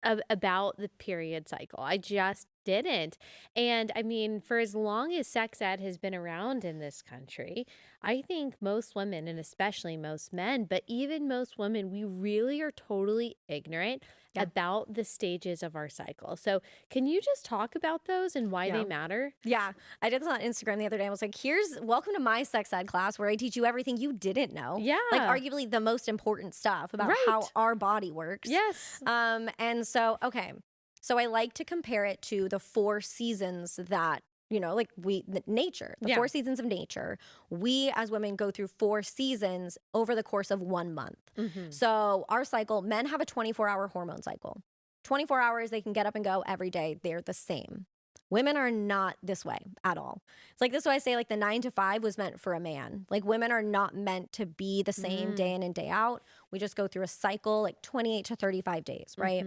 [SPEAKER 1] the period cycle. I just didn't. And I mean, for as long as sex ed has been around in this country, I think most women, and especially most men, but even most women, we really are totally ignorant about the stages of our cycle. So can you just talk about those and why they matter?
[SPEAKER 2] Yeah. I did this on Instagram the other day. I was like, welcome to my sex ed class where I teach you everything you didn't know.
[SPEAKER 1] Yeah.
[SPEAKER 2] Like arguably the most important stuff about how our body works.
[SPEAKER 1] Yes.
[SPEAKER 2] And so, okay. So I like to compare it to the 4 seasons that, you know, like nature, the 4 seasons of nature. We as women go through 4 seasons over the course of 1 month. So our cycle, men have a 24-hour hormone cycle. 24 hours, they can get up and go every day. They're the same. Women are not this way at all. It's like this is why I say like the 9 to 5 was meant for a man. Like women are not meant to be the same day in and day out. We just go through a cycle like 28 to 35 days, right?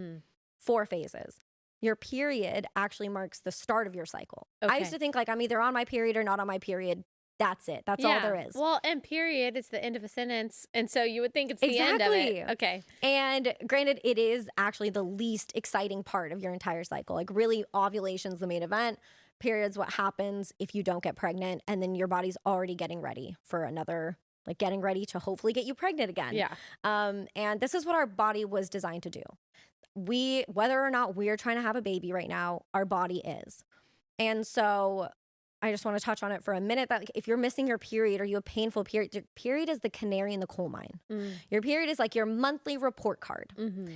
[SPEAKER 2] 4 phases. Your period actually marks the start of your cycle. I used to think like I'm either on my period or not on my period. That's it. That's all there is.
[SPEAKER 1] Well, and period, it's the end of a sentence. And so you would think it's the end of it. Okay.
[SPEAKER 2] And granted, it is actually the least exciting part of your entire cycle. Like really ovulation's the main event. Period's what happens if you don't get pregnant. And then your body's already getting ready for another, like getting ready to hopefully get you pregnant again.
[SPEAKER 1] Yeah.
[SPEAKER 2] And this is what our body was designed to do. Whether or not we're trying to have a baby right now, our body is. And so I just want to touch on it for a minute that like, if you're missing your period or you have painful period, your period is the canary in the coal mine. Your period is like your monthly report card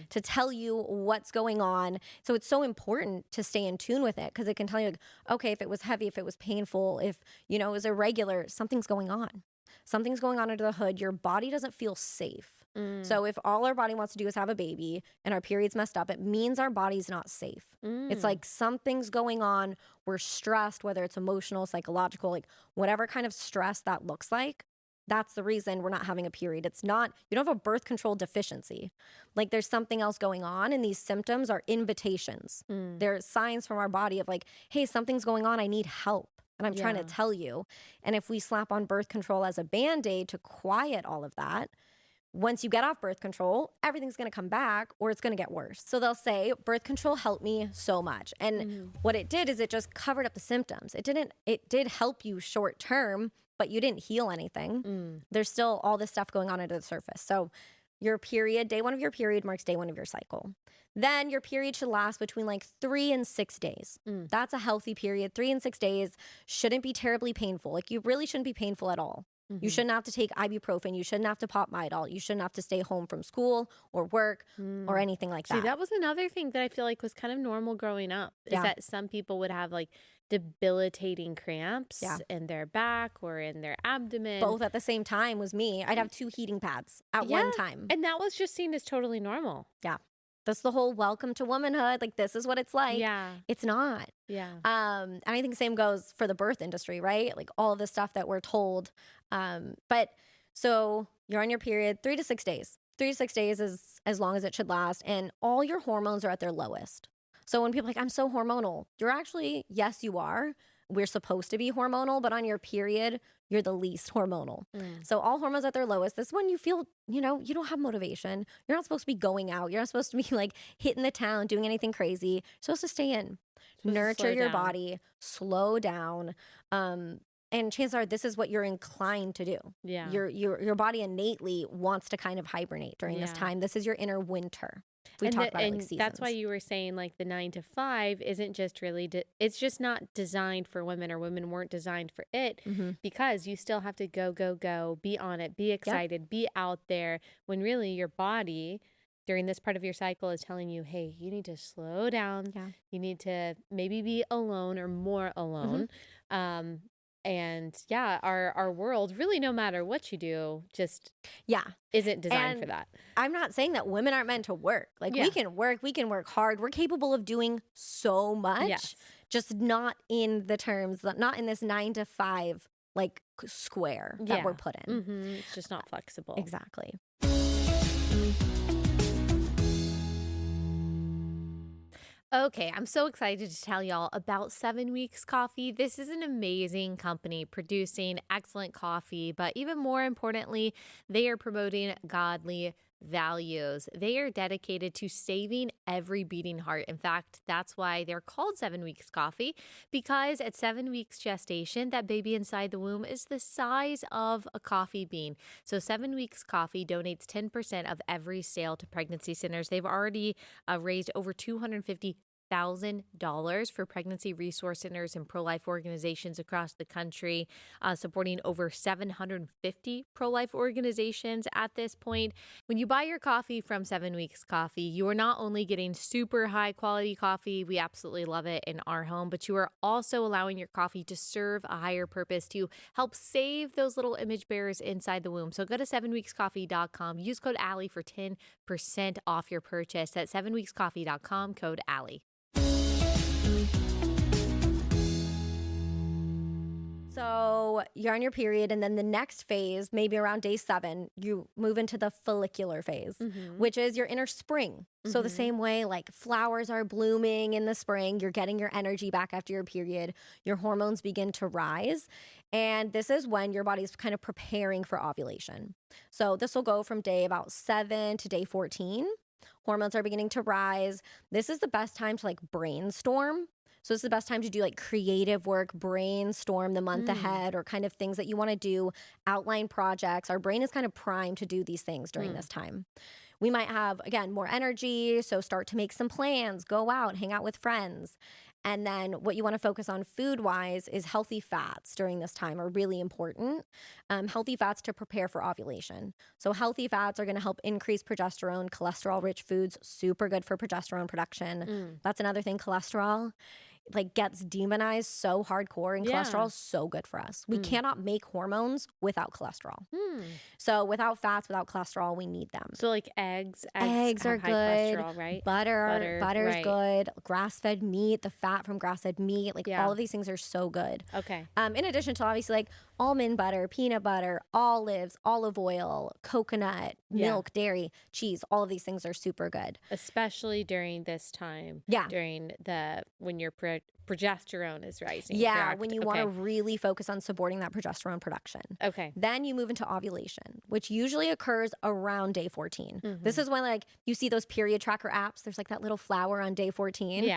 [SPEAKER 2] to tell you what's going on. So it's so important to stay in tune with it because it can tell you, like, okay, if it was heavy, if it was painful, if, you know, it was irregular, something's going on. Something's going on under the hood. Your body doesn't feel safe. So if all our body wants to do is have a baby and our period's messed up, it means our body's not safe. It's like something's going on. We're stressed, whether it's emotional, psychological, like whatever kind of stress that looks like. That's the reason we're not having a period. It's not, you don't have a birth control deficiency. Like there's something else going on, and these symptoms are invitations. They're signs from our body of like, hey, something's going on. I need help. And I'm trying to tell you. And if we slap on birth control as a Band-Aid to quiet all of that, once you get off birth control, everything's going to come back or it's going to get worse. So they'll say, birth control helped me so much. And what it did is it just covered up the symptoms. It did help you short term, but you didn't heal anything. There's still all this stuff going on under the surface. So your period, day 1 of your period marks day 1 of your cycle. Then your period should last between like 3 and 6 days. That's a healthy period. 3 and 6 days shouldn't be terribly painful. Like you really shouldn't be painful at all. You shouldn't have to take ibuprofen. You shouldn't have to pop Midol. You shouldn't have to stay home from school or work or anything like that.
[SPEAKER 1] See, that was another thing that I feel like was kind of normal growing up, is that some people would have like debilitating cramps in their back or in their abdomen.
[SPEAKER 2] Both at the same time was me. I'd have 2 heating pads at one time.
[SPEAKER 1] And that was just seen as totally normal.
[SPEAKER 2] Yeah. That's the whole welcome to womanhood. Like, this is what it's like.
[SPEAKER 1] Yeah.
[SPEAKER 2] It's not.
[SPEAKER 1] Yeah.
[SPEAKER 2] And I think the same goes for the birth industry, right? Like all of the stuff that we're told. But so you're on your period 3 to 6 days. 3 to 6 days is as long as it should last. And all your hormones are at their lowest. So when people are like, I'm so hormonal, you're actually, yes, you are. We're supposed to be hormonal, but on your period, you're the least hormonal. So all hormones at their lowest. This is when you feel, you don't have motivation. You're not supposed to be going out. You're not supposed to be like hitting the town, doing anything crazy. You're supposed to stay in, nurture your body, slow down. And chances are this is what you're inclined to do.
[SPEAKER 1] Yeah.
[SPEAKER 2] Your body innately wants to kind of hibernate during this time. This is your inner winter. We talk about it like seasons.
[SPEAKER 1] That's why you were saying like the 9 to 5 isn't just really, it's just not designed for women, or women weren't designed for it, because you still have to go, be on it, be excited, be out there, when really your body during this part of your cycle is telling you, hey, you need to slow down. You need to maybe be alone or more alone. And yeah, our world, really, no matter what you do, just isn't designed for that.
[SPEAKER 2] I'm not saying that women aren't meant to work. Like we can work hard. We're capable of doing so much, just not in the terms, not in this 9 to 5 like square that we're put in.
[SPEAKER 1] It's just not flexible.
[SPEAKER 2] Exactly.
[SPEAKER 1] Okay, I'm so excited to tell y'all about 7 Weeks Coffee. This is an amazing company producing excellent coffee, but even more importantly, they are promoting godly values. They are dedicated to saving every beating heart. In fact, that's why they're called 7 Weeks Coffee, because at 7 weeks gestation, that baby inside the womb is the size of a coffee bean. So 7 Weeks Coffee donates 10% of every sale to pregnancy centers. They've already raised over $250,000 for pregnancy resource centers and pro-life organizations across the country, supporting over 750 pro-life organizations at this point. When you buy your coffee from 7 Weeks Coffee, you are not only getting super high quality coffee, we absolutely love it in our home, but you are also allowing your coffee to serve a higher purpose to help save those little image bearers inside the womb. So go to 7weekscoffee.com, use code Allie for 10% off your purchase. That's 7weekscoffee.com, code Allie.
[SPEAKER 2] So you're on your period, and then the next phase, maybe around day 7, you move into the follicular phase, which is your inner spring. So the same way like flowers are blooming in the spring, you're getting your energy back after your period, your hormones begin to rise. And this is when your body's kind of preparing for ovulation. So this will go from day about 7 to day 14. Hormones are beginning to rise. This is the best time to like brainstorm. So this is the best time to do like creative work, brainstorm the month ahead, or kind of things that you want to do, outline projects. Our brain is kind of primed to do these things during this time. We might have, again, more energy. So start to make some plans, go out, hang out with friends. And then what you want to focus on food-wise is healthy fats during this time are really important. Healthy fats to prepare for ovulation. So healthy fats are going to help increase progesterone. Cholesterol-rich foods, super good for progesterone production. That's another thing, cholesterol like gets demonized so hardcore, and cholesterol is so good for us. We cannot make hormones without cholesterol. So without fats, without cholesterol, we need them.
[SPEAKER 1] So like eggs
[SPEAKER 2] are
[SPEAKER 1] high
[SPEAKER 2] good.
[SPEAKER 1] cholesterol, right?
[SPEAKER 2] Butter's good. Grass-fed meat, the fat from grass-fed meat, like all of these things are so good.
[SPEAKER 1] Okay.
[SPEAKER 2] In addition to obviously like almond butter, peanut butter, olives, olive oil, coconut, milk, dairy, cheese, all of these things are super good.
[SPEAKER 1] Especially during this time. During when your progesterone is rising.
[SPEAKER 2] Yeah, when you want to really focus on supporting that progesterone production.
[SPEAKER 1] Okay.
[SPEAKER 2] Then you move into ovulation, which usually occurs around day 14. This is when like you see those period tracker apps. There's like that little flower on day 14.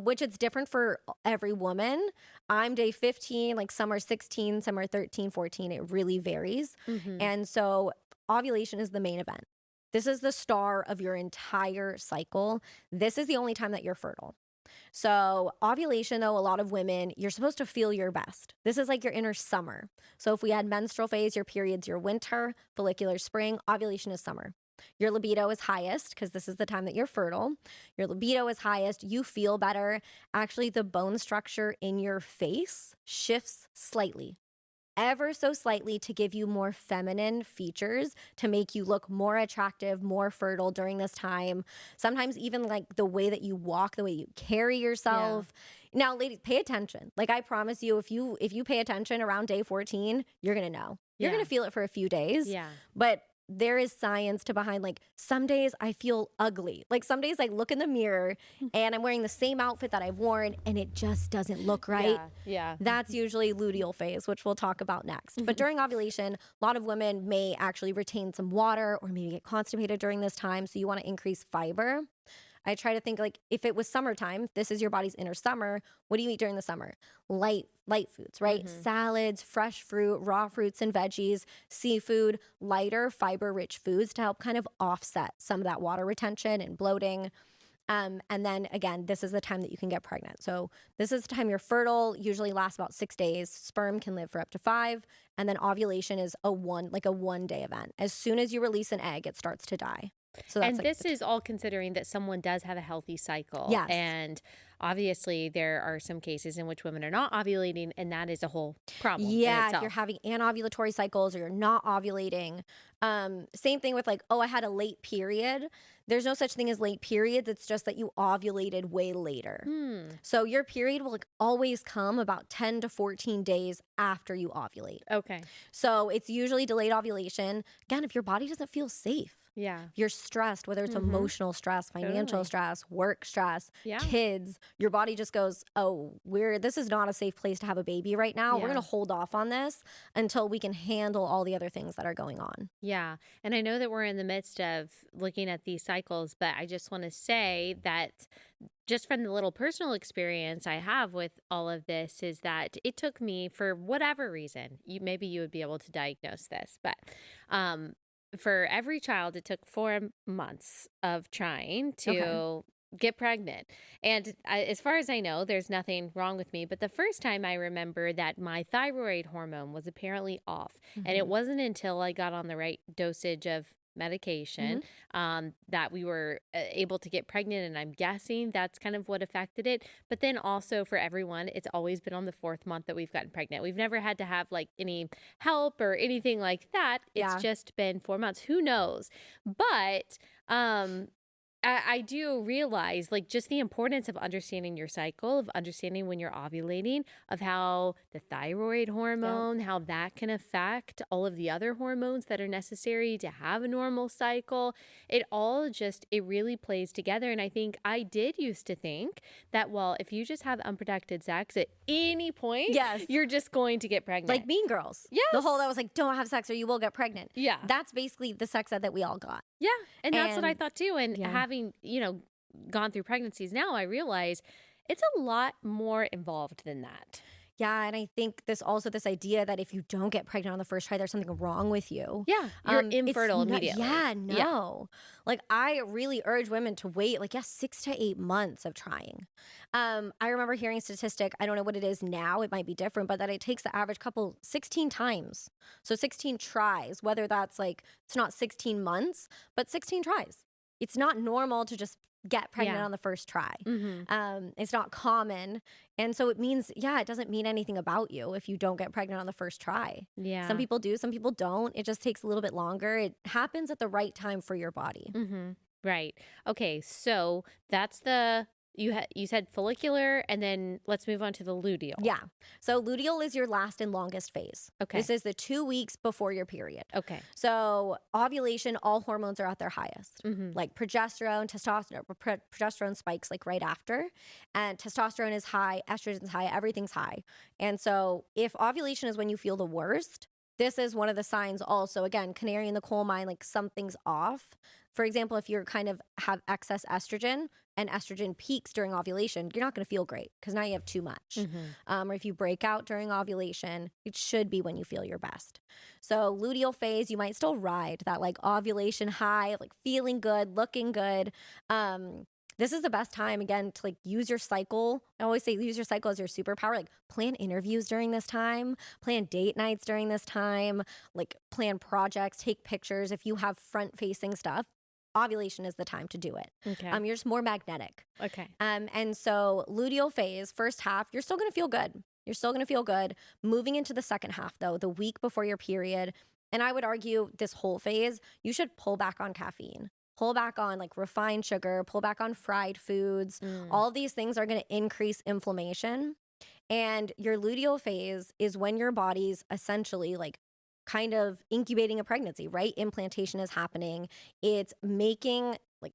[SPEAKER 2] Which it's different for every woman. I'm day 15, like some are 16, some are 13, 14. It really varies. And so ovulation is the main event. This is the star of your entire cycle. This is the only time that you're fertile. So ovulation, though, a lot of women, you're supposed to feel your best. This is like your inner summer. So if we had menstrual phase, your period's your winter, follicular spring, ovulation is summer. Your libido is highest because this is the time that you're fertile. Your libido is highest. You feel better. Actually, the bone structure in your face shifts slightly. ever so slightly to give you more feminine features to make you look more attractive, more fertile during this time. Sometimes even like the way that you walk, the way you carry yourself. Now, ladies, pay attention. Like I promise you, if you pay attention around day 14, you're going to know. You're going to feel it for a few days.
[SPEAKER 1] Yeah.
[SPEAKER 2] But there is science to behind, like some days I feel ugly. Like some days I look in the mirror and I'm wearing the same outfit that I've worn and it just doesn't look right.
[SPEAKER 1] Yeah.
[SPEAKER 2] That's usually luteal phase, which we'll talk about next. But during ovulation, a lot of women may actually retain some water or maybe get constipated during this time. So you want to increase fiber. I try to think like if it was summertime, this is your body's inner summer. What do you eat during the summer? Light foods, right? Salads, fresh fruit, raw fruits and veggies, seafood, lighter fiber-rich foods to help kind of offset some of that water retention and bloating. And then again, this is the time that you can get pregnant. So this is the time you're fertile, usually lasts about 6 days. Sperm can live for up to 5. And then ovulation is a 1-day event. As soon as you release an egg, it starts to die. So that's
[SPEAKER 1] and this is all considering that someone does have a healthy cycle.
[SPEAKER 2] Yes.
[SPEAKER 1] And obviously there are some cases in which women are not ovulating, and that is a whole problem.
[SPEAKER 2] Yeah, if you're having anovulatory cycles or you're not ovulating. Same thing with like, oh, I had a late period. There's no such thing as late periods. It's just that you ovulated way later. So your period will like always come about 10 to 14 days after you ovulate.
[SPEAKER 1] Okay.
[SPEAKER 2] So it's usually delayed ovulation. Again, if your body doesn't feel safe.
[SPEAKER 1] Yeah.
[SPEAKER 2] You're stressed, whether it's emotional stress, financial stress, work stress, kids, your body just goes, oh, this is not a safe place to have a baby right now. We're going to hold off on this until we can handle all the other things that are going on.
[SPEAKER 1] Yeah. And I know that we're in the midst of looking at these cycles, but I just want to say that just from the little personal experience I have with all of this is that it took me, for whatever reason, maybe you would be able to diagnose this, but for every child, it took 4 months of trying to get pregnant. And as far as I know, there's nothing wrong with me. But the first time I remember that my thyroid hormone was apparently off. And it wasn't until I got on the right dosage of medication that we were able to get pregnant. And I'm guessing that's kind of what affected it. But then also for everyone, it's always been on the 4th month that we've gotten pregnant. We've never had to have like any help or anything like that. It's just been 4 months. Who knows? But I do realize like just the importance of understanding your cycle, of understanding when you're ovulating, of how the thyroid hormone, how that can affect all of the other hormones that are necessary to have a normal cycle. It really plays together. And I think I did used to think that, well, if you just have unprotected sex at any point, you're just going to get pregnant.
[SPEAKER 2] Like Mean Girls.
[SPEAKER 1] Yes.
[SPEAKER 2] The whole that was like, don't have sex or you will get pregnant.
[SPEAKER 1] Yeah.
[SPEAKER 2] That's basically the sex ed that we all got.
[SPEAKER 1] Yeah. And that's what I thought too. And having, gone through pregnancies now, I realize it's a lot more involved than that.
[SPEAKER 2] Yeah, and I think this idea that if you don't get pregnant on the first try, there's something wrong with you.
[SPEAKER 1] Yeah, you're infertile immediately.
[SPEAKER 2] No. Like I really urge women to wait 6 to 8 months of trying. I remember hearing a statistic, I don't know what it is now, it might be different, but that it takes the average couple 16 times. So 16 tries, whether that's it's not 16 months, but 16 tries. It's not normal to just get pregnant on the first try. It's not common. And so it means, it doesn't mean anything about you if you don't get pregnant on the first try.
[SPEAKER 1] Yeah.
[SPEAKER 2] Some people do, some people don't. It just takes a little bit longer. It happens at the right time for your body.
[SPEAKER 1] Right. Okay. So that's you said follicular, and then let's move on to the luteal.
[SPEAKER 2] Yeah. So luteal is your last and longest phase.
[SPEAKER 1] Okay.
[SPEAKER 2] This is the 2 weeks before your period.
[SPEAKER 1] Okay.
[SPEAKER 2] So ovulation, all hormones are at their highest. Like progesterone, testosterone. Progesterone spikes right after, and testosterone is high, estrogen is high, everything's high. And so if ovulation is when you feel the worst, this is one of the signs also, again, canary in the coal mine, something's off. For example, if you're kind of have excess estrogen and estrogen peaks during ovulation, you're not going to feel great because now you have too much. Or if you break out during ovulation, it should be when you feel your best. So luteal phase, you might still ride that ovulation high, feeling good, looking good. This is the best time, again, to use your cycle. I always say use your cycle as your superpower. Plan interviews during this time, plan date nights during this time, plan projects, take pictures. If you have front-facing stuff, ovulation is the time to do it.
[SPEAKER 1] Okay.
[SPEAKER 2] You're just more magnetic.
[SPEAKER 1] Okay.
[SPEAKER 2] And so luteal phase, first half, you're still going to feel good. You're still going to feel good. Moving into the second half, though, the week before your period, and I would argue this whole phase, you should pull back on caffeine. Pull back on like refined sugar, pull back on fried foods.
[SPEAKER 1] Mm.
[SPEAKER 2] All of these things are going to increase inflammation. And your luteal phase is when your body's essentially like kind of incubating a pregnancy, right? Implantation is happening. It's making like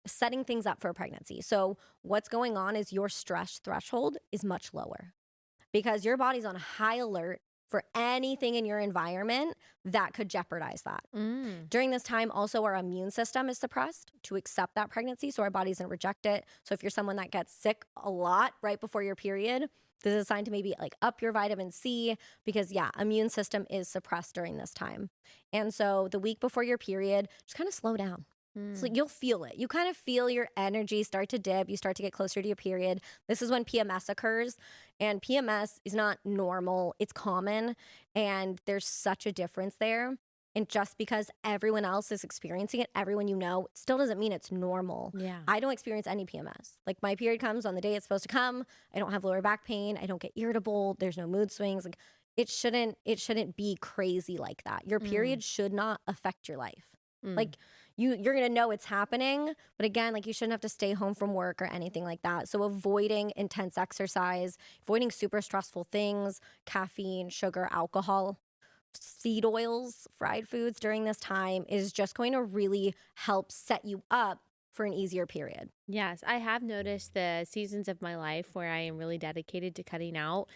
[SPEAKER 2] setting things up for a pregnancy. So what's going on is your stress threshold is much lower because your body's on high alert for anything in your environment that could jeopardize that.
[SPEAKER 1] Mm.
[SPEAKER 2] During this time, also our immune system is suppressed to accept that pregnancy, so our body doesn't reject it. So if you're someone that gets sick a lot right before your period, this is a sign to maybe like up your vitamin C because immune system is suppressed during this time. And so the week before your period, just kind of slow down. So
[SPEAKER 1] Mm.
[SPEAKER 2] you'll feel it. You kind of feel your energy start to dip. You start to get closer to your period. This is when PMS occurs. And PMS is not normal, it's common. And there's such a difference there. And just because everyone else is experiencing it, everyone you know, still doesn't mean it's normal.
[SPEAKER 1] Yeah.
[SPEAKER 2] I don't experience any PMS. Like my period comes on the day it's supposed to come. I don't have lower back pain. I don't get irritable. There's no mood swings. Like it shouldn't be crazy like that. Your
[SPEAKER 1] Mm.
[SPEAKER 2] period should not affect your life.
[SPEAKER 1] Mm.
[SPEAKER 2] Like you're going to know it's happening, but again, like you shouldn't have to stay home from work or anything like that. So avoiding intense exercise, avoiding super stressful things, caffeine, sugar, alcohol, seed oils, fried foods during this time is just going to really help set you up for an easier period.
[SPEAKER 1] Yes, I have noticed the seasons of my life where I am really dedicated to cutting out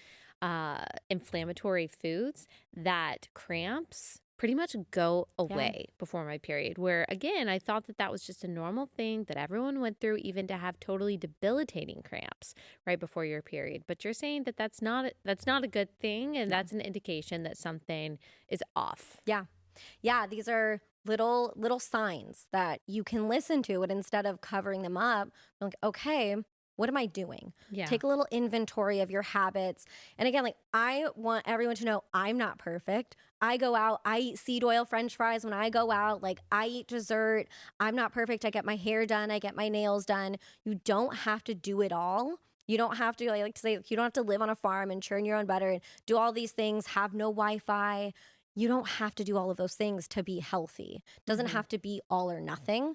[SPEAKER 1] inflammatory foods, that cramps pretty much go away before my period. Where again, I thought that that was just a normal thing that everyone went through, even to have totally debilitating cramps right before your period. But you're saying that that's not a good thing, and that's an indication that something is off.
[SPEAKER 2] Yeah, these are little signs that you can listen to it instead of covering them up. Like, okay, what am I doing?
[SPEAKER 1] Yeah.
[SPEAKER 2] Take a little inventory of your habits. And again, like I want everyone to know I'm not perfect. I go out, I eat seed oil French fries when I go out, like I eat dessert. I'm not perfect. I get my hair done, I get my nails done. You don't have to do it all. You don't have to, I like to say, you don't have to live on a farm and churn your own butter and do all these things, have no Wi-Fi. You don't have to do all of those things to be healthy. Doesn't have to be all or nothing.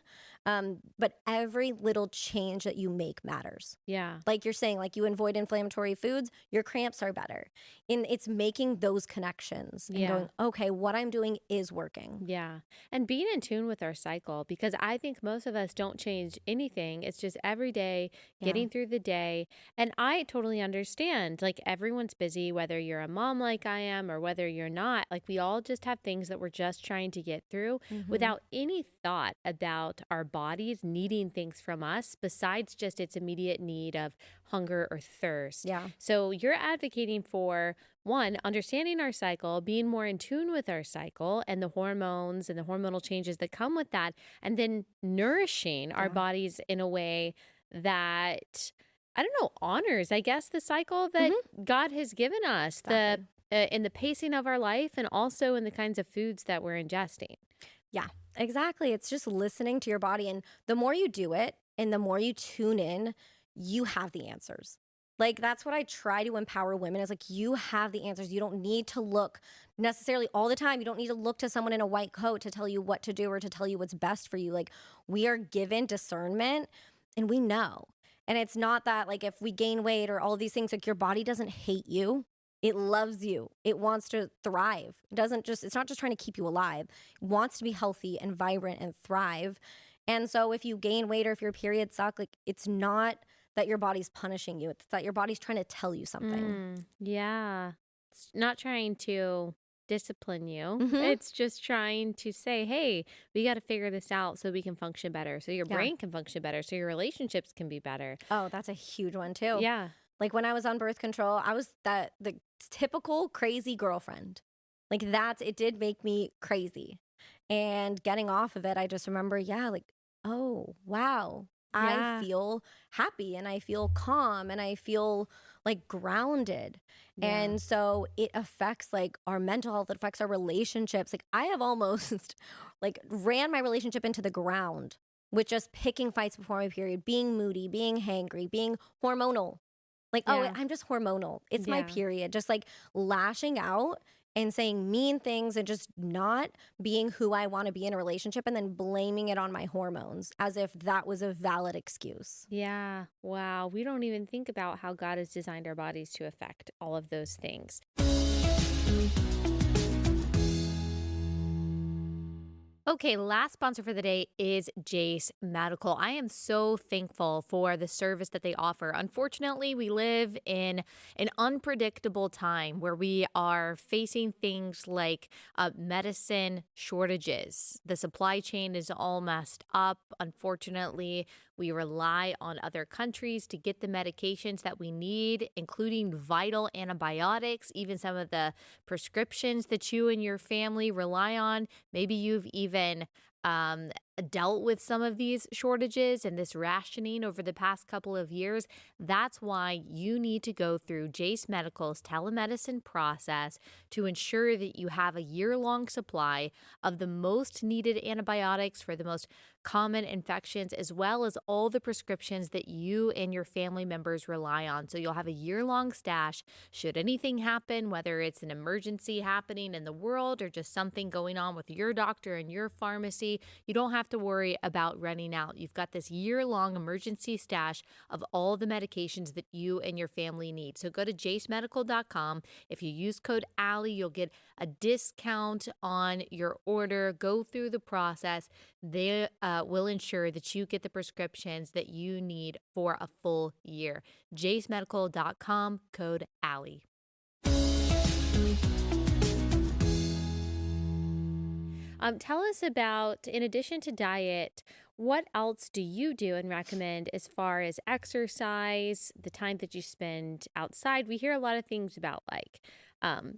[SPEAKER 2] But every little change that you make matters.
[SPEAKER 1] Yeah.
[SPEAKER 2] Like you're saying, like you avoid inflammatory foods, your cramps are better. And it's making those connections and going, okay, what I'm doing is working.
[SPEAKER 1] Yeah. And being in tune with our cycle, because I think most of us don't change anything. It's just every day getting through the day. And I totally understand, like everyone's busy, whether you're a mom like I am or whether you're not. Like we all just have things that we're just trying to get through without any thought about our bodies needing things from us besides just its immediate need of hunger or thirst.
[SPEAKER 2] Yeah.
[SPEAKER 1] So you're advocating for one, understanding our cycle, being more in tune with our cycle and the hormones and the hormonal changes that come with that, and then nourishing our bodies in a way that, I don't know, honors, I guess, the cycle that God has given us,
[SPEAKER 2] Exactly.
[SPEAKER 1] in the pacing of our life and also in the kinds of foods that we're ingesting.
[SPEAKER 2] Yeah, exactly. It's just listening to your body. And the more you do it and the more you tune in, you have the answers. Like that's what I try to empower women is like you have the answers. You don't need to look necessarily all the time. You don't need to look to someone in a white coat to tell you what to do or to tell you what's best for you. Like we are given discernment and we know. And it's not that like if we gain weight or all these things, like your body doesn't hate you. It loves you. It wants to thrive. It's not just trying to keep you alive. It wants to be healthy and vibrant and thrive. And so if you gain weight or if your periods suck, like it's not that your body's punishing you. It's that your body's trying to tell you something.
[SPEAKER 1] Yeah. It's not trying to discipline you.
[SPEAKER 2] Mhm.
[SPEAKER 1] It's just trying to say, hey, we got to figure this out so we can function better, so your brain can function better, so your relationships can be better.
[SPEAKER 2] Oh, that's a huge one too.
[SPEAKER 1] Yeah.
[SPEAKER 2] Like when I was on birth control, I was the typical crazy girlfriend. Like it did make me crazy. And getting off of it, I just remember, like, oh, wow.
[SPEAKER 1] Yeah.
[SPEAKER 2] I feel happy and I feel calm and I feel like grounded.
[SPEAKER 1] Yeah.
[SPEAKER 2] And so it affects like our mental health, it affects our relationships. Like I have almost like ran my relationship into the ground with just picking fights before my period, being moody, being hangry, being hormonal. Like, oh,
[SPEAKER 1] Yeah.
[SPEAKER 2] I'm just hormonal. It's my
[SPEAKER 1] Yeah.
[SPEAKER 2] period. Just like lashing out and saying mean things and just not being who I want to be in a relationship and then blaming it on my hormones as if that was a valid excuse.
[SPEAKER 1] Yeah. Wow. We don't even think about how God has designed our bodies to affect all of those things. Okay, last sponsor for the day is Jace Medical. I am so thankful for the service that they offer. Unfortunately, we live in an unpredictable time where we are facing things like medicine shortages. The supply chain is all messed up. Unfortunately, we rely on other countries to get the medications that we need, including vital antibiotics, even some of the prescriptions that you and your family rely on. Maybe you've even um, dealt with some of these shortages and this rationing over the past couple of years. That's why you need to go through Jace Medical's telemedicine process to ensure that you have a year-long supply of the most needed antibiotics for the most common infections, as well as all the prescriptions that you and your family members rely on. So you'll have a year-long stash should anything happen, whether it's an emergency happening in the world or just something going on with your doctor and your pharmacy. You don't have to worry about running out. You've got this year-long emergency stash of all the medications that you and your family need. So go to jacemedical.com. If you use code Allie, you'll get a discount on your order. Go through the process. They will ensure that you get the prescriptions that you need for a full year. jacemedical.com, code Allie. Tell us about, in addition to diet, what else do you do and recommend as far as exercise, the time that you spend outside? We hear a lot of things about like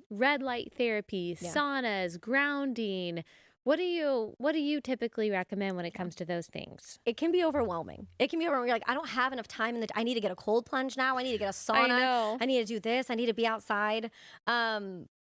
[SPEAKER 1] red light therapy,
[SPEAKER 2] Yeah.
[SPEAKER 1] saunas, grounding. What do you typically recommend when it comes to those things?
[SPEAKER 2] It can be overwhelming. It can be overwhelming. You're like, I don't have enough time I need to get a cold plunge now. I need to get a sauna.
[SPEAKER 1] I know.
[SPEAKER 2] I need to do this. I need to be outside.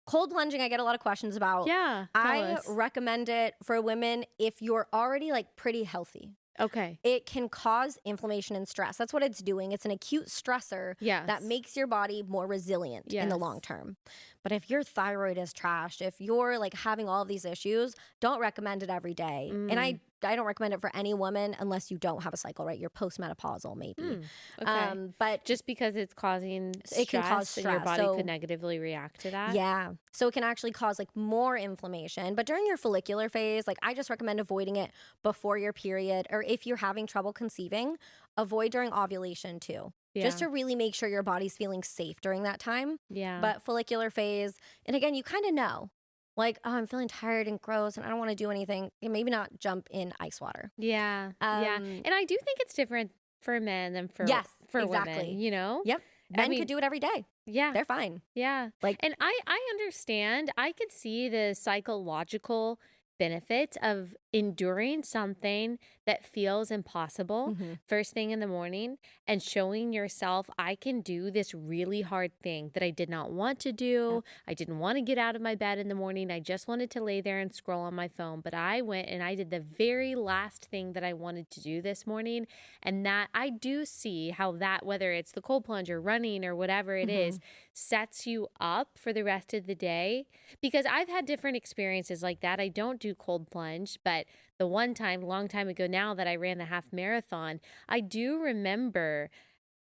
[SPEAKER 2] Cold plunging, I get a lot of questions about.
[SPEAKER 1] Yeah. Tell
[SPEAKER 2] I
[SPEAKER 1] us.
[SPEAKER 2] recommend it for women if you're already like pretty healthy.
[SPEAKER 1] Okay.
[SPEAKER 2] It can cause inflammation and stress. That's what it's doing. It's an acute stressor
[SPEAKER 1] Yes.
[SPEAKER 2] that makes your body more resilient in the
[SPEAKER 1] Yes.
[SPEAKER 2] long term. But if your thyroid is trashed, if you're like having all of these issues, don't recommend it every day. And I don't recommend it for any woman unless you don't have a cycle, right? You're postmenopausal maybe.
[SPEAKER 1] Okay.
[SPEAKER 2] But
[SPEAKER 1] Just because it's causing stress,
[SPEAKER 2] it can cause
[SPEAKER 1] and your
[SPEAKER 2] stress.
[SPEAKER 1] body
[SPEAKER 2] So
[SPEAKER 1] could negatively react to that.
[SPEAKER 2] yeah. So it can actually cause like more inflammation. But during your follicular phase, like I just recommend avoiding it before your period, or if you're having trouble conceiving, avoid during ovulation too. Just to really make sure your body's feeling safe during that time.
[SPEAKER 1] Yeah.
[SPEAKER 2] But follicular phase, and again, you kind of know, like, oh, I'm feeling tired and gross and I don't want to do anything. And maybe not jump in ice water.
[SPEAKER 1] Yeah. Yeah. And I do think it's different for men than for
[SPEAKER 2] Yes,
[SPEAKER 1] for
[SPEAKER 2] exactly.
[SPEAKER 1] women, you know?
[SPEAKER 2] Yep.
[SPEAKER 1] I
[SPEAKER 2] Men
[SPEAKER 1] mean,
[SPEAKER 2] could do it every day.
[SPEAKER 1] yeah.
[SPEAKER 2] They're fine.
[SPEAKER 1] Yeah.
[SPEAKER 2] Like,
[SPEAKER 1] And I understand. I could see the psychological benefit of enduring something that feels impossible first thing in the morning and showing yourself, I can do this really hard thing that I did not want to do. I didn't want to get out of my bed in the morning. I just wanted to lay there and scroll on my phone. But I went and I did the very last thing that I wanted to do this morning. And that I do see how that, whether it's the cold plunge or running or whatever it is, sets you up for the rest of the day. Because I've had different experiences like that. I don't do cold plunge, but the one time, long time ago now, that I ran the half marathon, I do remember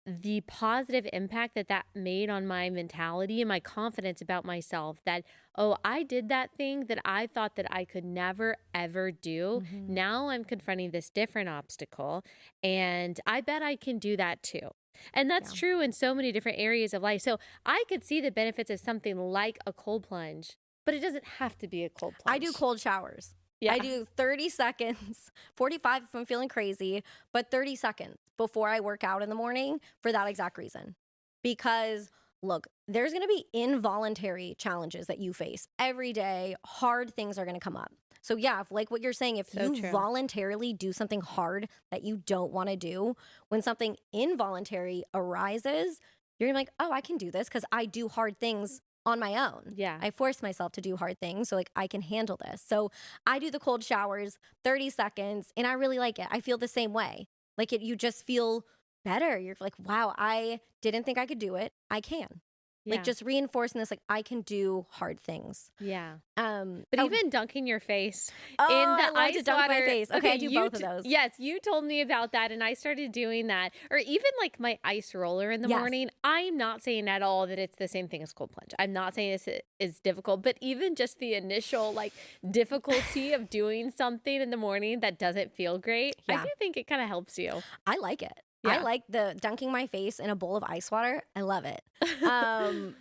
[SPEAKER 1] the positive impact that made on my mentality and my confidence about myself, that, oh, I did that thing that I thought that I could never, ever do. Now I'm confronting this different obstacle, and I bet I can do that too. And that's true in so many different areas of life. So I could see the benefits of something like a cold plunge, but it doesn't have to be a cold plunge.
[SPEAKER 2] I do cold showers.
[SPEAKER 1] Yeah.
[SPEAKER 2] I do 30 seconds, 45 if I'm feeling crazy, but 30 seconds before I work out in the morning for that exact reason. Because look, there's going to be involuntary challenges that you face every day. Hard things are going to come up. So yeah, if, like what you're saying, if
[SPEAKER 1] So
[SPEAKER 2] you
[SPEAKER 1] true.
[SPEAKER 2] voluntarily do something hard that you don't want to do, when something involuntary arises, you're gonna be like, oh, I can do this because I do hard things on my own.
[SPEAKER 1] Yeah.
[SPEAKER 2] I force myself to do hard things, so like I can handle this. So I do the cold showers, 30 seconds, and I really like it. I feel the same way. Like you just feel better. You're like, wow, I didn't think I could do it. I can.
[SPEAKER 1] Yeah.
[SPEAKER 2] Like just reinforcing this, like I can do hard things.
[SPEAKER 1] Yeah.
[SPEAKER 2] But
[SPEAKER 1] But even dunking your face
[SPEAKER 2] oh,
[SPEAKER 1] in the
[SPEAKER 2] I love to
[SPEAKER 1] ice
[SPEAKER 2] dunk my
[SPEAKER 1] water.
[SPEAKER 2] face. Okay, I do both of those.
[SPEAKER 1] Yes, you told me about that, and I started doing that. Or even like my ice roller in the
[SPEAKER 2] Yes.
[SPEAKER 1] morning. I'm not saying at all that it's the same thing as cold plunge. I'm not saying this is difficult, but even just the initial like difficulty of doing something in the morning that doesn't feel great, I
[SPEAKER 2] Yeah.
[SPEAKER 1] do think it kind of helps you.
[SPEAKER 2] I like it.
[SPEAKER 1] Yeah.
[SPEAKER 2] I like the dunking my face in a bowl of ice water. I love it.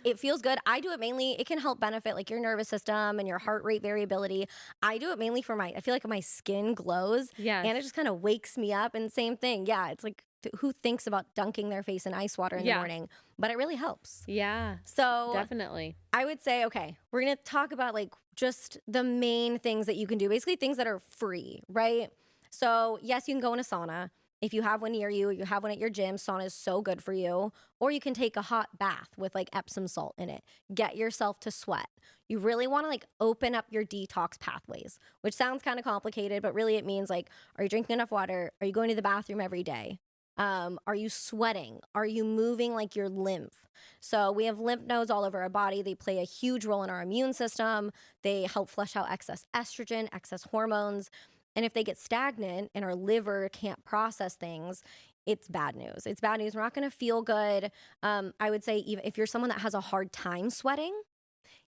[SPEAKER 2] It feels good. I do it mainly, it can help benefit like your nervous system and your heart rate variability. I do it mainly for I feel like my skin glows
[SPEAKER 1] Yes.
[SPEAKER 2] and it just kind of wakes me up. And same thing. Yeah. It's like, who thinks about dunking their face in ice water in the morning? But it really helps.
[SPEAKER 1] Yeah.
[SPEAKER 2] So
[SPEAKER 1] Definitely.
[SPEAKER 2] I would say, okay, we're going to talk about like just the main things that you can do, basically things that are free, right? So yes, you can go in a sauna. If you have one near you, you have one at your gym, sauna is so good for you. Or you can take a hot bath with like Epsom salt in it. Get yourself to sweat. You really want to like open up your detox pathways, which sounds kind of complicated, but really it means like, are you drinking enough water? Are you going to the bathroom every day? Are you sweating? Are you moving like your lymph? So we have lymph nodes all over our body. They play a huge role in our immune system. They help flush out excess estrogen, excess hormones. And if they get stagnant and our liver can't process things, it's bad news. It's bad news. We're not going to feel good. I would say even if you're someone that has a hard time sweating,